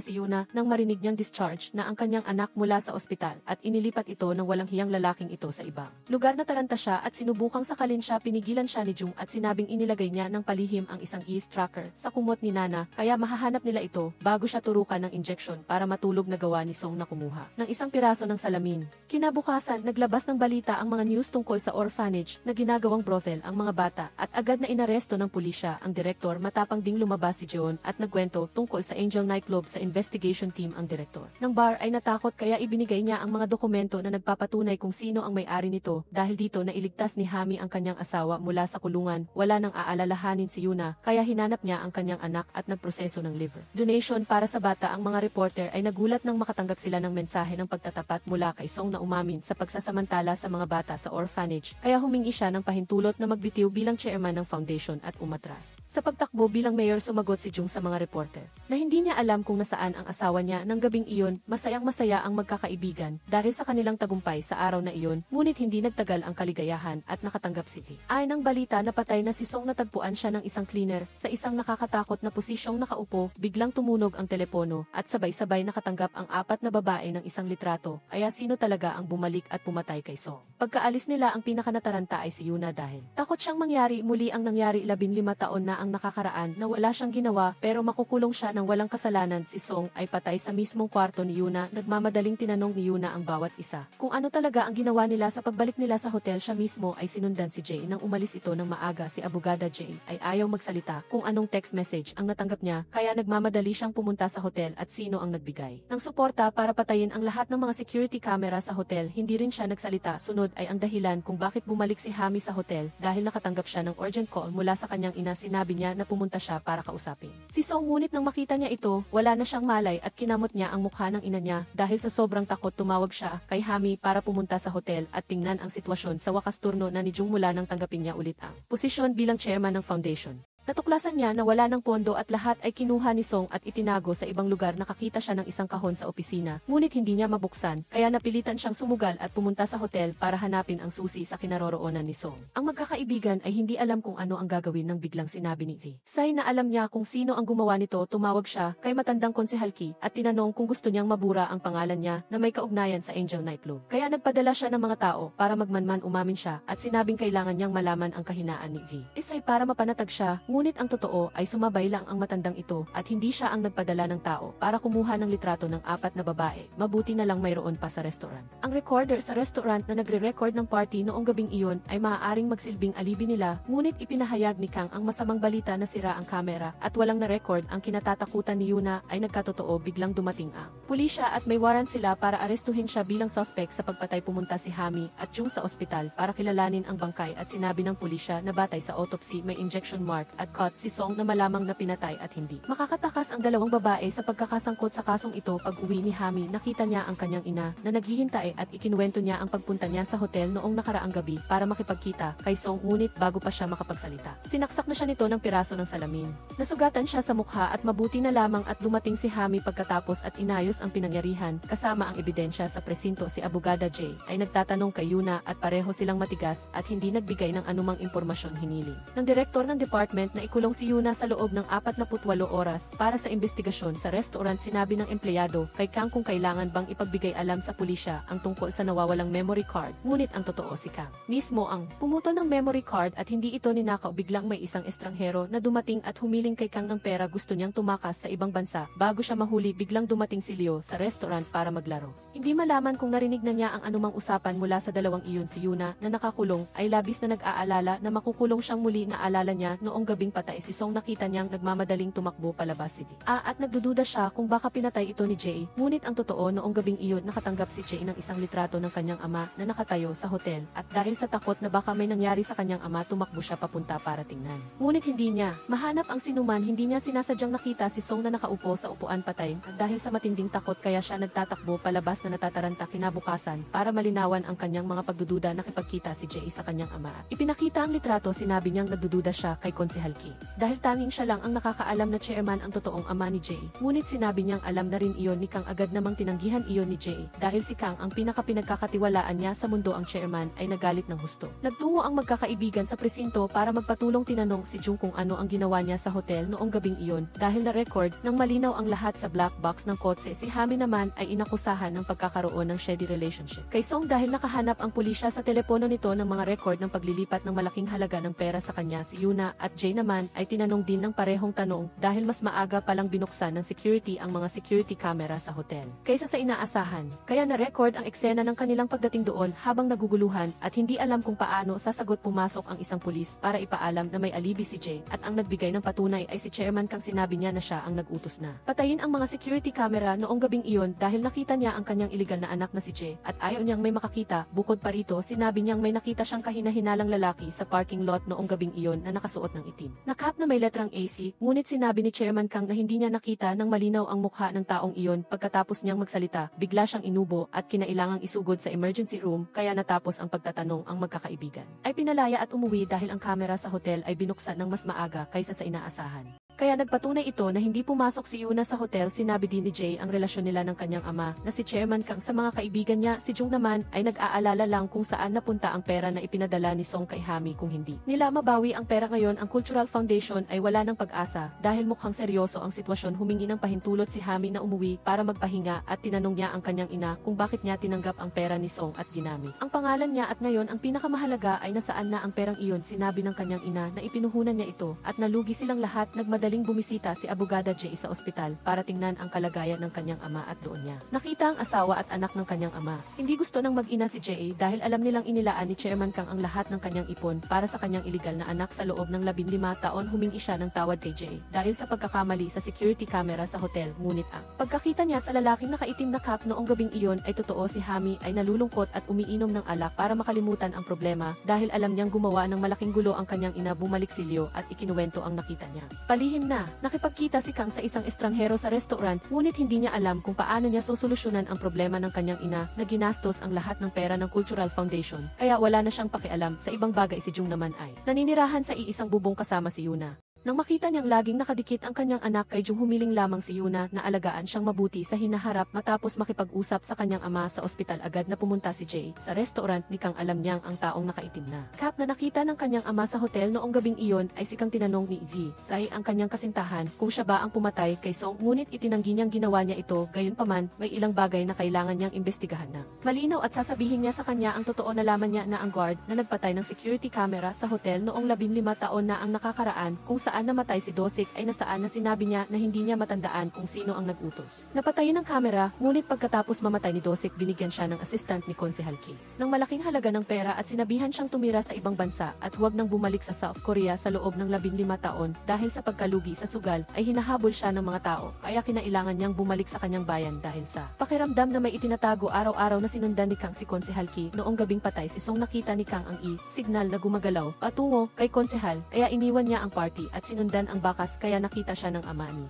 A: si Yoona nang marinig niyang discharge na ang kanyang anak mula sa ospital at inilipat ito ng walang hiyang lalaking ito sa ibang lugar. Nataranta siya at sinubukang sakalin siya. Pinigilan siya ni Jung at sinabing inilagay niya ng palihim ang isang tracker sa kumot ni Nana kaya mahahanap nila ito bago siya turukan ng injection para matulog. Na gawa ni Song na kumuha ng isang piraso ng salamin. Kinabukasan naglabas ng balita ang mga news tungkol sa orphanage na ginagawang brothel ang mga bata at agad na inaresto ng pulisya ang direktor. Matapang ding lumabas si Jeon at nagkwento tungkol sa Angel Nightclub sa investigation team. Ang direktor ng bar ay natakot kaya ibinigay niya ang mga dokumento na nagpapatunay kung sino ang may-ari nito. Dahil dito nailigtas ni Hami ang kanyang asawa mula sa kulungan. Wala nang aalalahanin si Yuna, kaya hinanap niya ang kanyang anak at nagproseso ng liver donation para sa bata. Ang mga reporter ay nagulat nang makatanggap sila ng mensahe ng pagtatapat mula kay Song na umamin sa pagsasamantala sa mga bata sa orphanage, kaya humingi siya ng pahintulot na magbitiw bilang chairman ng foundation at umatras. Sa pagtakbo bilang mayor, sumagot si Jung sa mga reporter na hindi niya alam kung nasaan ang asawa niya ng gabing iyon. Masayang-masaya ang magkakaibigan dahil sa kanilang tagumpay sa araw na iyon, ngunit hindi nagtagal ang kaligayahan at nakatanggap si V. Ayon ng balita, napatay na si Song. Natagpuan siya ng isang cleaner sa isang nakakatakot na posisyong nakaupo. Biglang tumunog ang telepono at sabay-sabay nakatanggap ang 4 na babae ng isang litrato. Kaya sino talaga ang bumalik at pumatay kay Song? Pagkaalis nila, ang pinakanataranta ay si Yuna dahil takot siyang mangyari muli ang nangyari. 15 taon na ang nakakaraan na wala siyang ginawa pero makukulong siya ng walang kasalanan. Si Song ay patay sa mismong kwarto ni Yuna. Nagmamadaling tinanong ni Yuna ang bawat isa kung ano talaga ang ginawa nila. Sa pagbalik nila sa hotel, siya mismo ay sinundan si Jay. Nang umalis ito ng maaga, si Abogada Jay ay ayaw magsalita kung anong text message ang natanggap niya, kaya nagmamadali siyang pumunta sa hotel at sino ang nagbigay ng suporta para patayin ang lahat ng mga security camera sa hotel. Hindi rin siya nagsalita. Sunod ay ang dahilan kung bakit bumalik si Hami sa hotel, dahil nakatanggap siya ng urgent call mula sa kanyang ina. Sinabi niya na pumunta siya para kausapin si Song, ngunit nang makita niya ito, wala na siyang malay at kinamot niya ang mukha ng ina niya. Dahil sa sobrang takot, tumawag siya kay Hami para pumunta sa hotel at tingnan ang sitwasyon. Sa wakas, turno na ni Jung mula nang tanggapin niya ulit ang posisyon bilang chairman ng foundation. Natuklasan niya na wala ng pondo at lahat ay kinuha ni Song at itinago sa ibang lugar. Nakakita siya ng isang kahon sa opisina, ngunit hindi niya mabuksan, kaya napilitan siyang sumugal at pumunta sa hotel para hanapin ang susi sa kinaroroonan ni Song. Ang magkakaibigan ay hindi alam kung ano ang gagawin nang biglang sinabi ni V. Say na alam niya kung sino ang gumawa nito. Tumawag siya kay matandang konsehal Ki at tinanong kung gusto niyang mabura ang pangalan niya na may kaugnayan sa Angel Nightclub. Kaya nagpadala siya ng mga tao para magmanman. Umamin siya at sinabing kailangan niyang malaman ang kahinaan ni V. Isay para mapanatag siya, ngunit ang totoo ay sumabay lang ang matandang ito at hindi siya ang nagpadala ng tao para kumuha ng litrato ng 4 na babae. Mabuti na lang mayroon pa sa restaurant. Ang recorder sa restaurant na nagre-record ng party noong gabing iyon ay maaaring magsilbing alibi nila, ngunit ipinahayag ni Kang ang masamang balita na sira ang kamera at walang na-record. Ang kinatatakutan ni Yuna ay nagkatotoo. Biglang dumating ang pulisya at may warrant sila para arestuhin siya bilang suspect sa pagpatay. Pumunta si Hami at Jung sa ospital para kilalanin ang bangkay at sinabi ng pulisya na batay sa autopsy may injection mark at cuts si Song na malamang na pinatay at hindi makakatakas ang 2 babae sa pagkakasangkot sa kasong ito. Pag-uwi ni Hami, nakita niya ang kanyang ina na naghihintay at ikinuwento niya ang pagpunta niya sa hotel noong nakaraang gabi para makipagkita kay Song, ngunit bago pa siya makapagsalita, sinaksak na siya nito ng piraso ng salamin. Nasugatan siya sa mukha at mabuti na lamang at dumating si Hami pagkatapos at inayos ang pinangyarihan kasama ang ebidensya sa presinto. Si Abogada Jay ay nagtatanong kay Yuna at pareho silang matigas at hindi nagbigay ng anumang impormasyon. Hiniling ng direktor ng department na ikulong si Yuna sa loob ng 48 oras para sa investigasyon sa restaurant. Sinabi ng empleyado kay Kang kung kailangan bang ipagbigay alam sa pulisya ang tungkol sa nawawalang memory card, ngunit ang totoo si Kang mismo ang pumutol ng memory card at hindi ito ninakaw. Biglang may isang estranghero na dumating at humiling kay Kang ng pera. Gusto niyang tumakas sa ibang bansa bago siya mahuli. Biglang dumating si Leo sa restaurant para maglaro. Hindi malaman kung narinig na niya ang anumang usapan mula sa dalawang iyon. Si Yuna na nakakulong ay labis na nag-aalala na makukulong siyang muli. Naalala niya noong gabing patay si Song, nakita niyang nagmamadaling tumakbo palabas si V. At nagdududa siya kung baka pinatay ito ni Jay. Ngunit ang totoo, noong gabing iyon nakatanggap si Jay ng isang litrato ng kanyang ama na nakatayo sa hotel at dahil sa takot na baka may nangyari sa kanyang ama, tumakbo siya papunta para tingnan. Ngunit hindi niya mahanap ang sinuman. Hindi niya sinasadyang nakita si Song na nakaupo sa upuan patay at dahil sa matinding takot kaya siya nagtatakbo palabas na natataranta. Kinabukasan, para malinawan ang kanyang mga pagdududa, nakipagkita si Jay sa kanyang ama. Ipinakita ang litrato. Sinabi niyang nagdududa siya kay Konsehal Ki dahil tanging siya lang ang nakakaalam na chairman ang totoong ama ni Jay. Ngunit sinabi niyang alam na rin iyon ni Kang. Agad namang tinanggihan iyon ni Jay dahil si Kang ang pinakapinagkakatiwalaan niya sa mundo. Ang chairman ay nagalit ng husto. Nagtungo ang magkakaibigan sa presinto para magpatulong. Tinanong si Jung kung ano ang ginawa niya sa hotel noong gabing iyon dahil na-record ng malinaw ang lahat sa black box ng kotse. Si Hami naman ay inakusahan ng pagkakaroon ng shady relationship kay Song dahil nakahanap ang pulisya sa telepono nito ng mga record ng paglilipat ng malaking halaga ng pera sa kanya. Si Yuna at Jay naman ay tinanong din ng parehong tanong dahil mas maaga palang binuksan ng security ang mga security camera sa hotel kaysa sa inaasahan. Kaya na-record ang eksena ng kanilang pagdating doon habang naguguluhan at hindi alam kung paano sasagot. Pumasok ang isang pulis para ipaalam na may alibi si Jay at ang nagbigay ng patunay ay si Chairman Kang. Sinabi niya na siya ang nag-utos na patayin ang mga security camera noong gabing iyon dahil nakita niya ang kanyang iligal na anak na si Jay at ayaw niyang may makakita. Bukod pa rito, sinabi niyang may nakita siyang kahinahinalang lalaki sa parking lot noong gabing iyon na nakasuot ng itim itim. Nakap na may letrang AC, ngunit sinabi ni Chairman Kang na hindi niya nakita ng malinaw ang mukha ng taong iyon. Pagkatapos niyang magsalita, bigla siyang inubo at kinailangang isugod sa emergency room, kaya natapos ang pagtatanong ang magkakaibigan. Ay pinalaya at umuwi dahil ang kamera sa hotel ay binuksan ng mas maaga kaysa sa inaasahan. Kaya nagpatunay ito na hindi pumasok si Yuna sa hotel. Sinabi din ni Jay ang relasyon nila ng kanyang ama na si Chairman Kang sa mga kaibigan niya. Si Jung naman ay nag-aalala lang kung saan napunta ang pera na ipinadala ni Song kay Hami. Kung hindi nila mabawi ang pera ngayon, ang Cultural Foundation ay wala ng pag-asa dahil mukhang seryoso ang sitwasyon. Humingi ng pahintulot si Hami na umuwi para magpahinga at tinanong niya ang kanyang ina kung bakit niya tinanggap ang pera ni Song at ginamit ang pangalan niya. At ngayon ang pinakamahalaga ay nasaan na ang perang iyon. Sinabi ng kanyang ina na ipinuhunan niya ito at nalugi silang lahat. Nagmadaling bumisita si Abogada Jay sa ospital para tingnan ang kalagayan ng kanyang ama at doon niya nakita ang asawa at anak ng kanyang ama. Hindi gusto ng mag-ina si Jay dahil alam nilang inilaan ni Chairman Kang ang lahat ng kanyang ipon para sa kanyang iligal na anak. Sa loob ng 15 taon humingi siya ng tawad kay Jay dahil sa pagkakamali sa security camera sa hotel. Ngunit ang pagkakita niya sa lalaking nakaitim na cap noong gabing iyon ay totoo. Si Hami ay nalulungkot at umiinom ng alak para makalimutan ang problema dahil alam niyang gumawa ng malaking gulo ang kanyang ina. Bumalik si Leo at ikinuwento ang nakita niya. Palihim na nakipagkita si Kang sa isang estranghero sa restaurant, ngunit hindi niya alam kung paano niya susolusyunan ang problema ng kanyang ina na ginastos ang lahat ng pera ng Cultural Foundation. Kaya wala na siyang pakialam sa ibang bagay. Si Jung naman ay naninirahan sa iisang bubong kasama si Yuna. Nang makita niyang laging nakadikit ang kanyang anak kay Jung, humiling lamang si Yuna na alagaan siyang mabuti sa hinaharap. Matapos makipag-usap sa kanyang ama sa ospital, agad na pumunta si Jay sa restaurant ni Kang. Alam niyang ang taong nakaitim na cap na nakita ng kanyang ama sa hotel noong gabing iyon ay si Kang. Tinanong ni V. Sai ang kanyang kasintahan kung siya ba ang pumatay kay Song, ngunit itinanggi niyang ginawa niya ito. Gayunpaman, may ilang bagay na kailangan niyang imbestigahan na malinaw at sasabihin niya sa kanya ang totoo. Nalaman niya na ang guard na nagpatay ng security camera sa hotel noong 15 taon na ang nakakaraan kung saan namatay si Dosik ay nasaan na. Sinabi niya na hindi niya matandaan kung sino ang nag-utos napatayin ng kamera, ngunit pagkatapos mamatay ni Dosik binigyan siya ng assistant ni Konsehal Ki ng malaking halaga ng pera at sinabihan siyang tumira sa ibang bansa at huwag nang bumalik sa South Korea sa loob ng 15 taon dahil sa pagkalugi sa sugal ay hinahabol siya ng mga tao, kaya kinailangan niyang bumalik sa kanyang bayan dahil sa pakiramdam na may itinatago. Araw-araw na sinundan ni Kang si Konsehal Ki. Noong gabing patay si Song, nakita ni Kang ang signal na gumagalaw patungo kay Konsehal, kaya iniwan niya ang party at sinundan ang bakas, kaya nakita siya ng ama ni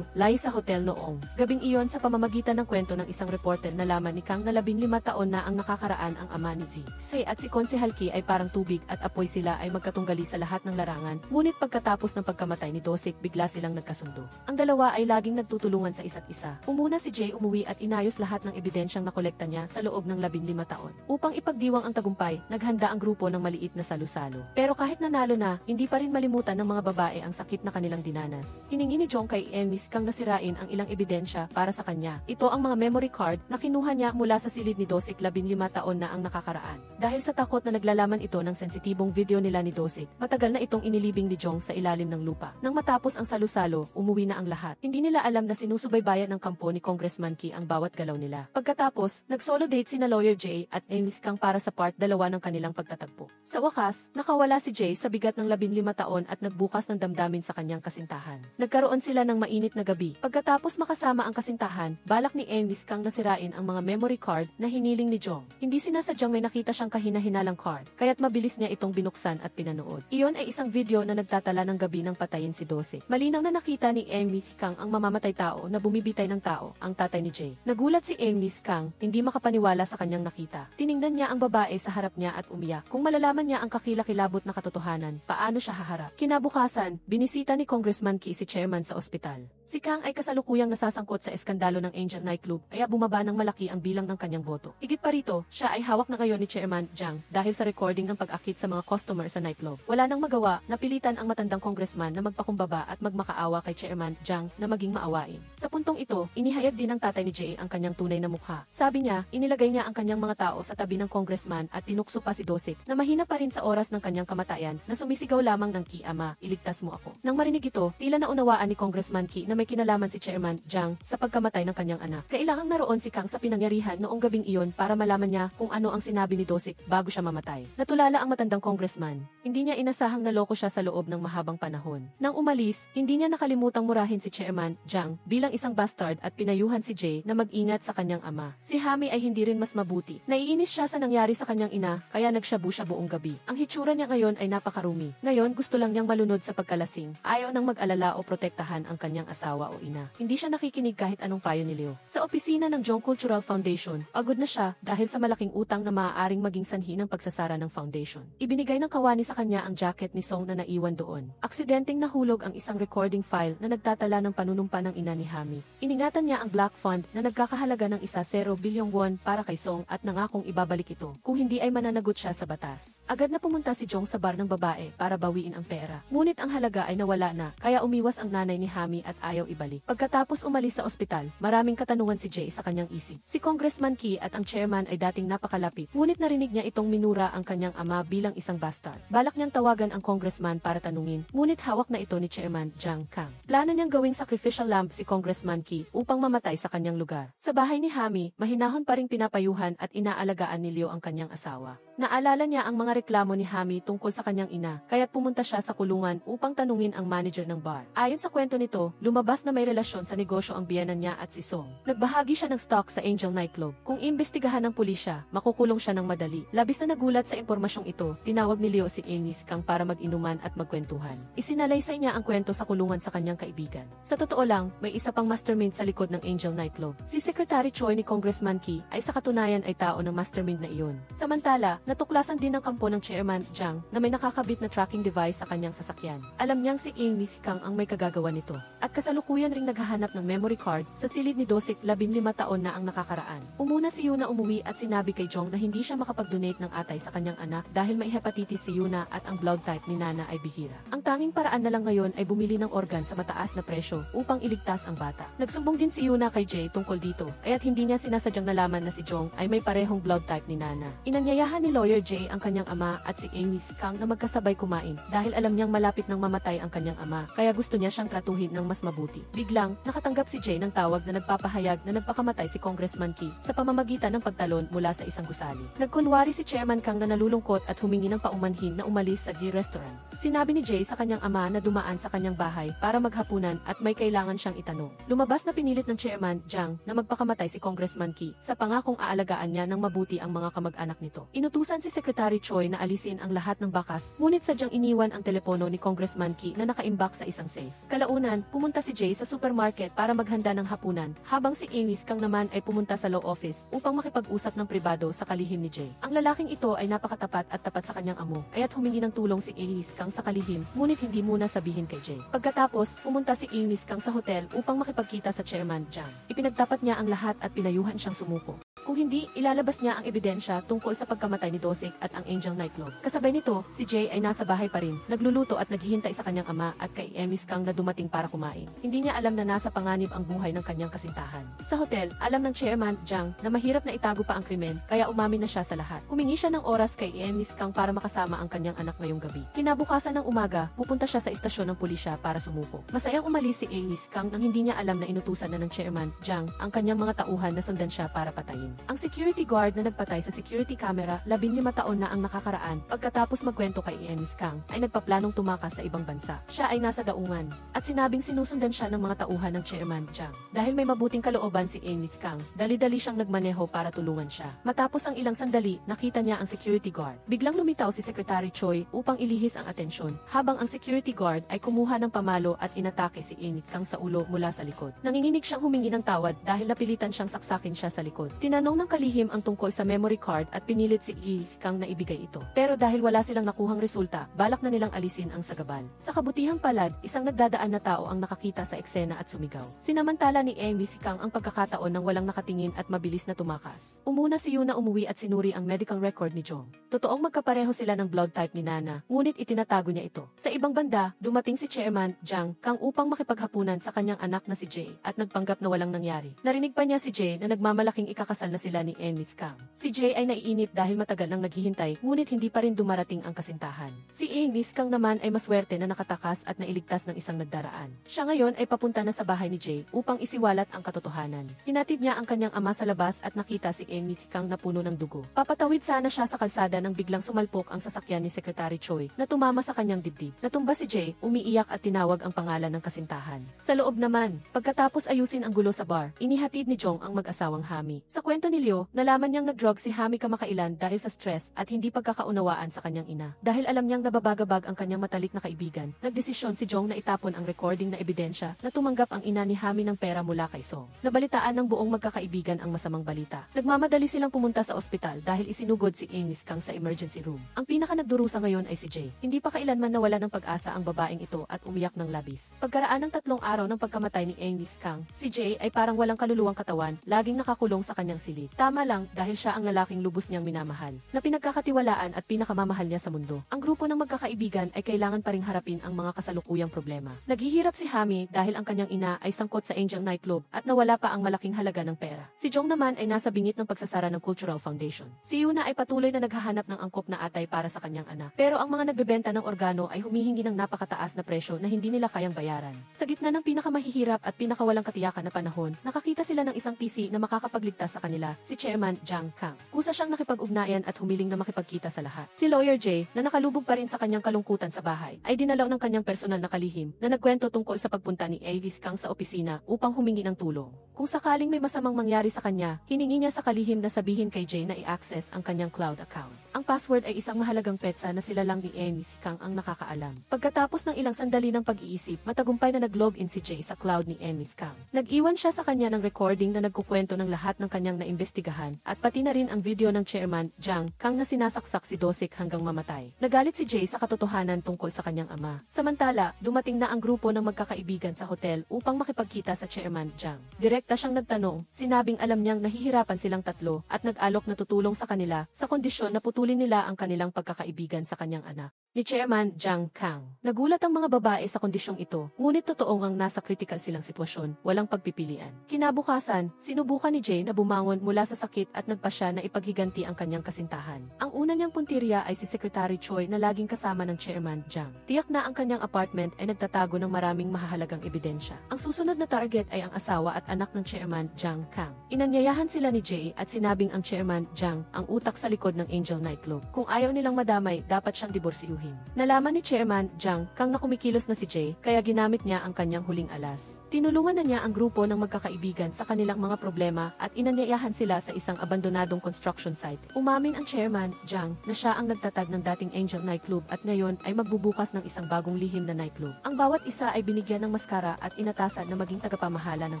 A: Lai sa hotel noong gabing iyon. Sa pamamagitan ng kwento ng isang reporter, nalaman ni Kang na 15 taon na ang nakakaraan ang ama ni Sai at si Konsehal Ki ay parang tubig at apoy. Sila ay magkatunggali sa lahat ng larangan, ngunit pagkatapos ng pagkamatay ni Dosik bigla silang nagkasundo. Ang dalawa ay laging nagtutulungan sa isa't isa. Umuna si Jay, umuwi at inayos lahat ng ebidensyang nakolekta niya sa loob ng 15 taon. Upang ipagdiwang ang tagumpay, naghanda ang grupo ng maliit na salo-salo. Pero kahit nanalo na, hindi pa rin malimutan ng mga babae ang sakit na kanilang dinanas. Hiningi ni Jong kay Emis Kang nasirain ang ilang ebidensya para sa kanya. Ito ang mga memory card na kinuha niya mula sa silid ni Dosik 15 taon na ang nakakaraan. Dahil sa takot na naglalaman ito ng sensitibong video nila ni Dosik, matagal na itong inilibing ni Jong sa ilalim ng lupa. Nang matapos ang salo-salo, umuwi na ang lahat. Hindi nila alam na sinusubaybayan ng kampo ni Congressman Ki ang bawat galaw nila. Pagkatapos, nag-solo date sina Lawyer Jay at Emis Kang para sa part 2 ng kanilang pagtatagpo. Sa wakas, nakawala si Jay sa bigat ng 15 taon at nagbukas ng damdamin sa kanyang kasintahan. Nagkaroon sila ng mainit na gabi. Pagkatapos makasama ang kasintahan, balak ni Emis Kang na sirain ang mga memory card na hiniling ni Jong. Hindi sinasadyang may nakita siyang kahina-hinalang card, kaya't mabilis niya itong binuksan at pinanood. Iyon ay isang video na nagtatala ng gabi ng patayin si Dosik. Malinaw na nakita ni Emis Kang ang mamamatay tao na bumibitay ng tao, ang tatay ni Jay. Nagulat si Emis Kang, hindi makapaniwala sa kanyang nakita. Tiningnan niya ang babae sa harap niya at umiyak. Kung malalaman niya ang kakilakilabot na katotohanan, paano siya haharap? Kinabukasan, binisita ni Congressman Ki si Chairman sa ospital. Si Kang ay kasalukuyang nasasangkot sa eskandalo ng Angel Nightclub, kaya bumaba ng malaki ang bilang ng kanyang boto. Higit pa rito, siya ay hawak na ngayon ni Chairman Jiang dahil sa recording ng pag-akit sa mga customer sa nightclub. Wala nang magawa, napilitan ang matandang congressman na magpakumbaba at magmakaawa kay Chairman Jiang na maging maawain. Sa puntong ito, inihayag din ng tatay ni Jay ang kanyang tunay na mukha. Sabi niya, inilagay niya ang kanyang mga tao sa tabi ng congressman at tinukso pa si Dosik na mahina pa rin sa oras ng kanyang kamatayan na sumisigaw lamang ng Ki, "Ama, iligtas mo ako." Nang marinig ito, tila naunawaan ni Congressman Ki na may kinalaman si Chairman Jiang sa pagkamatay ng kanyang anak. Kailangang naroon si Kang sa pinangyarihan noong gabing iyon para malaman niya kung ano ang sinabi ni Dosik bago siya mamatay. Natulala ang matandang congressman. Hindi niya inasahang naloko siya sa loob ng mahabang panahon. Nang umalis, hindi niya nakalimutang murahin si Chairman Jiang bilang isang bastard at pinayuhan si Jay na mag-ingat sa kanyang ama. Si Hami ay hindi rin mas mabuti. Naiinis siya sa nangyari sa kanyang ina, kaya nagshabu siya buong gabi. Ang hitsura niya ngayon ay napakarumi. Ngayon gusto lang niyang malunod sa pagkalat pagkalasing, ayaw nang mag-alala o protektahan ang kanyang asawa o ina. Hindi siya nakikinig kahit anong payo ni Leo. Sa opisina ng Jong Cultural Foundation, pagod na siya dahil sa malaking utang na maaaring maging sanhi ng pagsasara ng foundation. Ibinigay ng kawani sa kanya ang jacket ni Song na naiwan doon. Aksidenteng nahulog ang isang recording file na nagtatala ng panunumpa ng ina ni Hami. Iningatan niya ang black fund na nagkakahalaga ng 1 bilyong won para kay Song at nangakong ibabalik ito kung hindi ay mananagot siya sa batas. Agad na pumunta si Jong sa bar ng babae para bawiin ang pera. Ngunit ang halaga ay nawala na, kaya umiwas ang nanay ni Hami at ayaw ibalik. Pagkatapos umalis sa ospital, maraming katanungan si Jay sa kanyang isip. Si Congressman Ki at ang chairman ay dating napakalapit, ngunit narinig niya itong minura ang kanyang ama bilang isang bastard. Balak niyang tawagan ang congressman para tanungin, ngunit hawak na ito ni Chairman Jang Kang. Plano niyang gawing sacrificial lamb si Congressman Ki upang mamatay sa kanyang lugar. Sa bahay ni Hami, mahinahon pa ring pinapayuhan at inaalagaan ni Leo ang kanyang asawa. Naalala niya ang mga reklamo ni Hami tungkol sa kanyang ina, kaya't pumunta siya sa kulungan upang tanungin ang manager ng bar. Ayon sa kwento nito, lumabas na may relasyon sa negosyo ang biyenan niya at si Song. Nagbahagi siya ng stock sa Angel Nightclub. Kung imbestigahan ng pulisya, makukulong siya ng madali. Labis na nagulat sa impormasyong ito, tinawag ni Leo si Amis Kang para mag-inuman at magkwentuhan. Isinalaysay niya ang kwento sa kulungan sa kanyang kaibigan. Sa totoo lang, may isa pang mastermind sa likod ng Angel Nightclub. Si Secretary Choi ni Congressman Ki ay sa katunayan ay tao ng mastermind na iyon. Samantala, natuklasan din ng kampo ng Chairman Jang na may nakakabit na tracking device sa kanyang sasakyan. Alam niyang si Amis Kang ang may kagagawa nito. At kasalukuyan ring naghahanap ng memory card sa silid ni Dosik 15 taon na ang nakakaraan. Umuna si Yuna umuwi at sinabi kay Jong na hindi siya makapag-donate ng atay sa kanyang anak dahil may hepatitis si Yuna at ang blood type ni Nana ay bihira. Ang tanging paraan na lang ngayon ay bumili ng organ sa mataas na presyo upang iligtas ang bata. Nagsumbong din si Yuna kay Jay tungkol dito, kaya't hindi niya sinasadyang nalaman na si Jong ay may parehong blood type ni Nana. Inanyayahan ni Lawyer Jay ang kanyang ama at si Amis Kang na magkasabay kumain dahil alam niyang malapit nang mamatay ang kanyang ama, kaya gusto niya siyang tratuhin ng mas mabuti. Biglang, nakatanggap si Jay ng tawag na nagpapahayag na nagpakamatay si Congressman Ki sa pamamagitan ng pagtalon mula sa isang gusali. Nagkunwari si Chairman Kang na nalulungkot at humingi ng paumanhin na umalis sa G restaurant. Sinabi ni Jay sa kanyang ama na dumaan sa kanyang bahay para maghapunan at may kailangan siyang itanong. Lumabas na pinilit ng Chairman Jang na magpakamatay si Congressman Ki sa pangakong aalagaan niya ng mabuti ang mga kamag-anak nito. Inutusan si Secretary Choi na alisin ang lahat ng bakas, ngunit sadyang iniwan ang telepono ni Congressman Ki na nakaimbak sa isang safe. Kalaunan, pumunta si Jay sa supermarket para maghanda ng hapunan, habang si Amis Kang naman ay pumunta sa law office upang makipag-usap ng pribado sa kalihim ni Jay. Ang lalaking ito ay napakatapat at tapat sa kanyang amo, kaya't humingi ng tulong si Amis Kang sa kalihim, ngunit hindi muna sabihin kay Jay. Pagkatapos, pumunta si Amis Kang sa hotel upang makipagkita sa Chairman Jang. Ipinagtapat niya ang lahat at pinayuhan siyang sumuko. Kung hindi, ilalabas niya ang ebidensya tungkol sa pagkamatay ni Dosik at ang Angel Nightclub. Kasabay nito, si Jay ay nasa bahay pa rin, nagluluto at naghihintay sa kanyang ama at kay Amis Kang na dumating para kumain. Hindi niya alam na nasa panganib ang buhay ng kanyang kasintahan. Sa hotel, alam ng Chairman Jang na mahirap na itago pa ang krimen, kaya umamin na siya sa lahat. Humingi siya ng oras kay Amis Kang para makasama ang kanyang anak ngayong gabi. Kinabukasan ng umaga, pupunta siya sa istasyon ng pulisya para sumuko. Masayang umalis si Amis Kang nang hindi niya alam na inutusan na ng Chairman Jang ang kanyang mga tauhan na sundan siya para patayin. Ang security guard na nagpatay sa security camera 15 taon na ang nakakaraan pagkatapos magkwento kay Amis Kang ay nagpaplanong tumakas sa ibang bansa. Siya ay nasa daungan at sinabing sinusundan siya ng mga tauhan ng Chairman Jang. Dahil may mabuting kalooban si Amis Kang, dali-dali siyang nagmaneho para tulungan siya. Matapos ang ilang sandali, nakita niya ang security guard. Biglang lumitaw si Secretary Choi upang ilihis ang atensyon, habang ang security guard ay kumuha ng pamalo at inatake si Amis Kang sa ulo mula sa likod. Nanginginig siyang humingi ng tawad dahil napilitan siyang saksakin siya sa likod. Tinanong ng kalihim ang tungkol sa memory card at pinilit si Amis Kang na ibigay ito. Pero dahil wala silang nakuhang resulta, balak na nilang alisin ang sagabal. Sa kabutihang palad, isang nagdadaan na tao ang nakakita sa eksena at sumigaw. Sinamantala ni Amis Kang ang pagkakataon ng walang nakatingin at mabilis na tumakas. Umuna si Yuna umuwi at sinuri ang medical record ni Jong. Totoong magkapareho sila ng blood type ni Nana, ngunit itinatago niya ito. Sa ibang banda, dumating si Chairman Jang Kang upang makipaghapunan sa kanyang anak na si Jay at nagpanggap na walang nangyari. Narinig pa niya si Jay na nagmamalaking ikakasal na sila ni Amis Kang. Si Jay ay naiinip dahil matagal nang naghihintay, ngunit hindi pa rin dumarating ang kasintahan. Si Amis Kang naman ay maswerte na nakatakas at nailigtas ng isang nagdaraan. Siya ngayon ay papunta na sa bahay ni Jay upang isiwalat ang katotohanan. Hinatid niya ang kanyang ama sa labas at nakita si Amis Kang na puno ng dugo. Papatawid sana siya sa kalsada nang biglang sumalpok ang sasakyan ni Secretary Choi na tumama sa kanyang dibdib. Natumba si Jay, umiiyak at tinawag ang pangalan ng kasintahan. Sa loob naman, pagkatapos ayusin ang gulo sa bar, inihatid ni Jong ang mag-asawang Hami. Sa kwento kwento ni Leo, nalaman niyang nag-drug si Hami kamakailan dahil sa stress at hindi pagkakaunawaan sa kanyang ina. Dahil alam niyang nababagabag ang kanyang matalik na kaibigan, nagdesisyon si Jong na itapon ang recording na ebidensya na tumanggap ang ina ni Hami ng pera mula kay Song. Nabalitaan ng buong magkakaibigan ang masamang balita. Nagmamadali silang pumunta sa ospital dahil isinugod si Ines Kang sa emergency room. Ang pinaka nagdurusa ngayon ay si Jay. Hindi pa kailanman nawala ng pag-asa ang babaeng ito at umiyak ng labis. Pagkaraan ng 3 araw ng pagkamatay ni Ines Kang, si Jay ay parang walang kaluluwang katawan, laging nakakulong sa kanyang silid. Tama lang dahil siya ang lalaking lubos niyang minamahal, na pinagkakatiwalaan at pinakamamahal niya sa mundo. Ang grupo ng magkakaibigan ay kailangan pa ring harapin ang mga kasalukuyang problema. Naghihirap si Hami dahil ang kanyang ina ay sangkot sa Angel Nightclub at nawala pa ang malaking halaga ng pera. Si Jong naman ay nasa bingit ng pagsasara ng Cultural Foundation. Si Yuna ay patuloy na naghahanap ng angkop na atay para sa kanyang anak. Pero ang mga nagbebenta ng organo ay humihingi ng napakataas na presyo na hindi nila kayang bayaran. Sa gitna ng pinakamahihirap at pinakawalang katiyakan na panahon, nakakita sila ng isang PC na makakapagligtas sa kanila, si Chairman Jiang Kang. Kusa siyang nakipag-ugnayan at humiling na makipagkita sa lahat. Si Lawyer Jay, na nakalubog pa rin sa kanyang kalungkutan sa bahay, ay dinalaw ng kanyang personal na kalihim na nagkwento tungkol sa pagpunta ni Avis Kang sa opisina upang humingi ng tulong. Kung sakaling may masamang mangyari sa kanya, hiningi niya sa kalihim na sabihin kay Jay na i-access ang kanyang cloud account. Ang password ay isang mahalagang petsa na sila lang ni Avis Kang ang nakakaalam. Pagkatapos ng ilang sandali ng pag-iisip, matagumpay na nag-login si Jay sa cloud ni Avis Kang. Nag-iwan siya sa kanya ng recording na nagkukwento ng lahat ng kanyang naimbestigahan at pati na rin ang video ng Chairman Jiang Kang na sinasaksak si Dosik hanggang mamatay. Nagalit si Jay sa katotohanan tungkol sa kanyang ama. Samantala, dumating na ang grupo ng magkakaibigan sa hotel upang makipagkita sa Chairman Jiang. Direkta siyang nagtanong, sinabing alam niyang nahihirapan silang tatlo at nag-alok na tutulong sa kanila sa kondisyon na putulin nila ang kanilang pagkakaibigan sa kanyang anak ni Chairman Jiang Kang. Nagulat ang mga babae sa kondisyong ito, ngunit totoo ngang nasa critical silang sitwasyon, walang pagpipilian. Kinabukasan, sinubukan ni Jay na bumangon mula sa sakit at nagpasya na ipaghiganti ang kanyang kasintahan. Ang una niyang puntirya ay si Secretary Choi na laging kasama ng Chairman Jiang. Tiyak na ang kanyang apartment ay nagtatago ng maraming mahahalagang ebidensya. Ang susunod na target ay ang asawa at anak ng Chairman Jiang Kang. Inanyayahan sila ni Jay at sinabing ang Chairman Jiang ang utak sa likod ng Angel Nightclub. Kung ayaw nilang madamay, dapat siyang diborsiyuhin. Nalaman ni Chairman Jiang Kang na kumikilos na si Jay, kaya ginamit niya ang kanyang huling alas. Tinulungan na niya ang grupo ng magkakaibigan sa kanilang mga problema at inanyayahan sila sa isang abandonadong construction site. Umamin ang Chairman Jiang na siya ang nagtatag ng dating Angel Nightclub at ngayon ay magbubukas ng isang bagong lihim na nightclub. Ang bawat isa ay binigyan ng maskara at inatasan na maging tagapamahala ng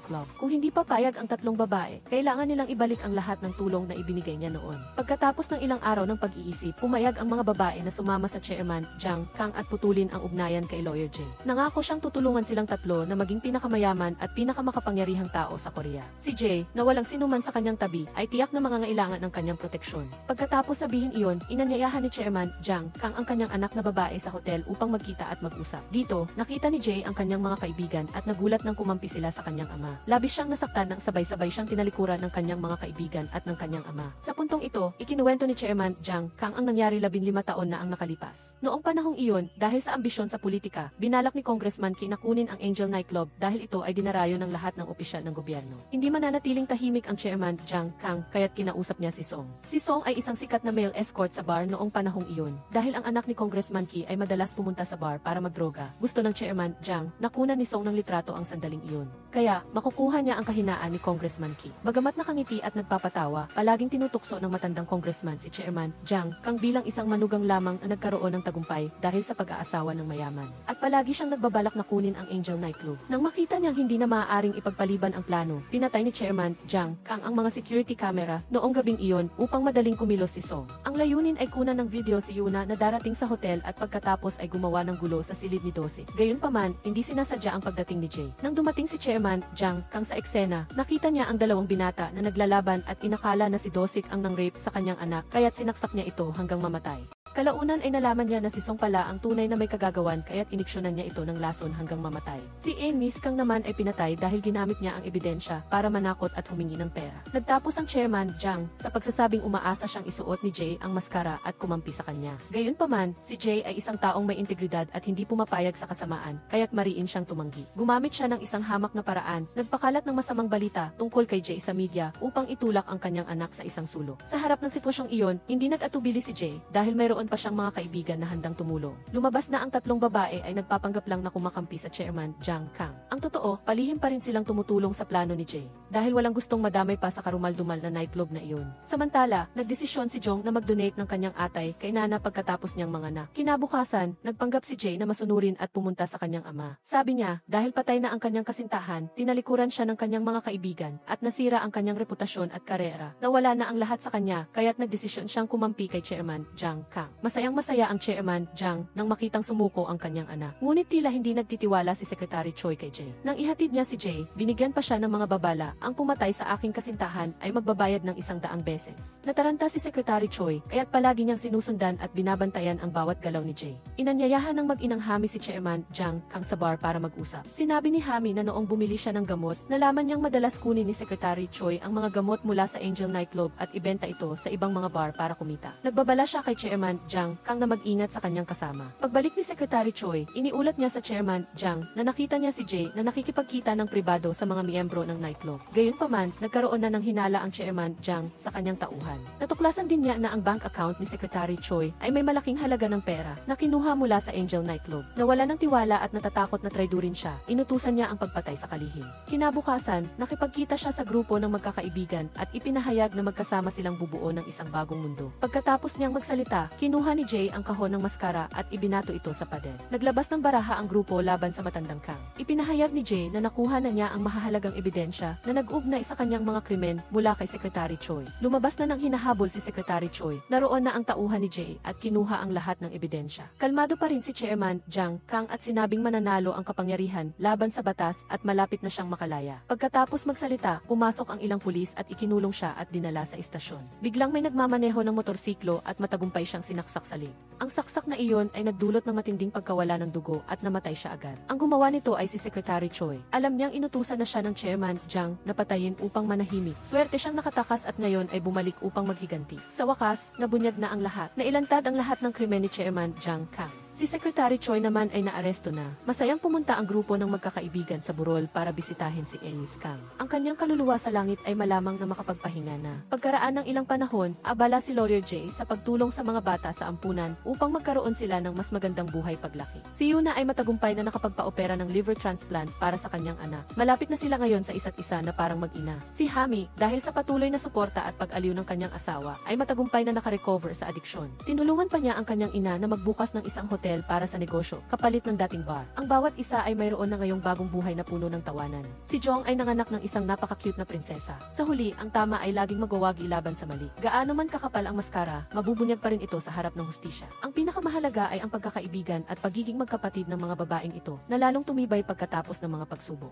A: club. Kung hindi papayag ang tatlong babae, kailangan nilang ibalik ang lahat ng tulong na ibinigay niya noon. Pagkatapos ng ilang araw ng pag-iisip, pumayag ang mga babae na sumama sa Chairman Jiang Kang at putulin ang ugnayan kay Lawyer Jay. Nangako siyang tutulungan silang tatlo na maging pinakamayaman at pinakamakapangyarihang tao sa Korea. Si Jay, na walang sinuman sa kanyang tabi, ay tiyak na mangangailangan ng kanyang proteksyon. Pagkatapos sabihin iyon, inanyayahan ni Chairman Jiang Kang ang kanyang anak na babae sa hotel upang magkita at mag-usap. Dito, nakita ni Jay ang kanyang mga kaibigan at nagulat nang kumampi sila sa kanyang ama. Labis siyang nasaktan nang sabay-sabay siyang tinalikuran ng kanyang mga kaibigan at ng kanyang ama. Sa puntong ito, ikinuwento ni Chairman Jiang Kang ang nangyari 15 taon na ang nakalipas. Noong panahong iyon, dahil sa ambisyon sa politika, binalak ni Congressman Ki na kunin ang Angel Nightclub dahil ito ay dinarayo ng lahat ng opisyal ng gobyerno. Hindi mananatiling tahimik ang Chairman Jiang Kang kaya't kinausap niya si Song. Si Song ay isang sikat na male escort sa bar noong panahong iyon. Dahil ang anak ni Congressman Ki ay madalas pumunta sa bar para magdroga, gusto ng Chairman Jiang na kunan ni Song ng litrato ang sandaling iyon. Kaya, makukuha niya ang kahinaan ni Congressman Ki. Bagamat nakangiti at nagpapatawa, palaging tinutukso ng matandang congressman si Chairman Jiang Kang bilang isang manugang lamang na nagkaroon ng tagumpay dahil sa pag-aasawa ng mayaman. At palagi siyang nagbabalak na kunin ang Angel Nightclub. Nang makita niyang hindi na maaaring ipagpaliban ang plano, pinatay ni Chairman Jiang Kang ang mga security camera noong gabing iyon upang madaling kumilos si Song. Ang layunin ay kunan ng video si Yuna na darating sa hotel at pagkatapos ay gumawa ng gulo sa silid ni Dosik. Gayunpaman, hindi sinasadya ang pagdating ni Jay. Nang dumating si Chairman Jiang Kang sa eksena, nakita niya ang dalawang binata na naglalaban at inakala na si Dosik ang nang-rape sa kanyang anak kaya't sinaksak niya ito hanggang mamatay. Kalaunan ay nalaman niya na si Song pala ang tunay na may kagagawan kaya't iniksyonan niya ito ng lason hanggang mamatay. Si Ines Kang naman ay pinatay dahil ginamit niya ang ebidensya para manakot at humingi ng pera. Nagtapos ang Chairman Jiang sa pagsasabing umaasa siyang isuot ni Jay ang maskara at kumampi sa kanya. Gayunpaman, si Jay ay isang taong may integridad at hindi pumapayag sa kasamaan, kaya't mariin siyang tumanggi. Gumamit siya ng isang hamak na paraan, nagpakalat ng masamang balita tungkol kay Jay sa media upang itulak ang kanyang anak sa isang sulok. Sa harap ng sitwasyong iyon, hindi nag-atubili si Jay dahil mayroon mayroon pa siyang mga kaibigan na handang tumulong. Lumabas na ang tatlong babae ay nagpapanggap lang na kumakampi sa chairman, Jiang Kang. Ang totoo, palihim pa rin silang tumutulong sa plano ni Jay. Dahil walang gustong madamay pa sa karumal-dumal na nightclub na iyon. Samantala, nagdesisyon si Jong na mag-donate ng kanyang atay kay Nana pagkatapos niyang manganak. Kinabukasan, nagpanggap si Jay na masunurin at pumunta sa kanyang ama. Sabi niya, dahil patay na ang kanyang kasintahan, tinalikuran siya ng kanyang mga kaibigan at nasira ang kanyang reputasyon at karera. Nawala na ang lahat sa kanya, kaya't nagdesisyon siyang kumampi kay Chairman Jiang Kang. Masayang-masaya ang Chairman Jiang nang makitang sumuko ang kanyang anak. Ngunit tila hindi nagtitiwala si Secretary Choi kay Jay. Nang ihatid niya si Jay, binigyan pa siya ng mga babala, ang pumatay sa aking kasintahan ay magbabayad ng 100 beses. Nataranta si Secretary Choi, kaya't palagi niyang sinusundan at binabantayan ang bawat galaw ni Jay. Inanyayahan ng mag-inang Hami si Chairman Jiang Kang sa bar para mag-usap. Sinabi ni Hami na noong bumili siya ng gamot, nalaman niyang madalas kunin ni Secretary Choi ang mga gamot mula sa Angel Nightclub at ibenta ito sa ibang mga bar para kumita. Nagbabala siya kay Chairman Jiang Kang na mag-ingat sa kanyang kasama. Pagbalik ni Secretary Choi, iniulat niya sa Chairman Jiang na nakita niya si Jay na nakikipagkita ng pribado sa mga miyembro ng nightclub. Gayunpaman, nagkaroon na ng hinala ang Chairman Jiang sa kanyang tauhan. Natuklasan din niya na ang bank account ni Secretary Choi ay may malaking halaga ng pera na kinuha mula sa Angel Nightclub. Nawala ng tiwala at natatakot na traidurin siya, inutusan niya ang pagpatay sa kalihim. Kinabukasan, nakipagkita siya sa grupo ng magkakaibigan at ipinahayag na magkasama silang bubuo ng isang bagong mundo. Pagkatapos niyang magsalita, kinuha ni Jay ang kahon ng maskara at ibinato ito sa pader. Naglabas ng baraha ang grupo laban sa matandang Kang. Ipinahayag ni Jay na nakuha na niya ang mahahalagang ebidensya na nag-ugnay sa kanyang mga krimen mula kay Secretary Choi. Lumabas na ng hinahabol si Secretary Choi. Naroon na ang tauhan ni Jay at kinuha ang lahat ng ebidensya. Kalmado pa rin si Chairman Jiang Kang at sinabing mananalo ang kapangyarihan laban sa batas at malapit na siyang makalaya. Pagkatapos magsalita, pumasok ang ilang pulis at ikinulong siya at dinala sa istasyon. Biglang may nagmamaneho ng motorsiklo at matagumpay siyang sinaksak sa leg. Ang saksak na iyon ay nagdulot ng matinding pagkawala ng dugo at namatay siya agad. Ang gumawa nito ay si Secretary Choi. Alam niyang inutusan na siya ng Chairman Jiang na patayin upang manahimik. Swerte siyang nakatakas at ngayon ay bumalik upang maghiganti. Sa wakas, nabunyag na ang lahat. Nailantad ang lahat ng krimen ni Chairman Jiang Kang. Si Secretary Choi naman ay naaresto na. Masayang pumunta ang grupo ng magkakaibigan sa burol para bisitahin si Ellis Kang. Ang kanyang kaluluwa sa langit ay malamang na makapagpahinga na. Pagkaraan ng ilang panahon, abala si Lawyer Jay sa pagtulong sa mga bata sa ampunan upang magkaroon sila ng mas magandang buhay paglaki. Si Yuna ay matagumpay na nakapagpa-opera ng liver transplant para sa kanyang anak. Malapit na sila ngayon sa isa't isa na parang mag-ina. Si Hami, dahil sa patuloy na suporta at pag-aliw ng kanyang asawa, ay matagumpay na nakarecover sa adiksyon. Tinulungan pa niya ang kanyang ina na magbukas ng isang hotel para sa negosyo, kapalit ng dating bar. Ang bawat isa ay mayroon na ngayong bagong buhay na puno ng tawanan. Si Jong ay nanganak ng isang napaka-cute na prinsesa. Sa huli, ang tama ay laging magwawagi laban sa mali. Gaano man kakapal ang maskara, mabubunyag pa rin ito sa harap ng hustisya. Ang pinakamahalaga ay ang pagkakaibigan at pagiging magkapatid ng mga babaeng ito, na lalong tumibay pagkatapos ng mga pagsubok.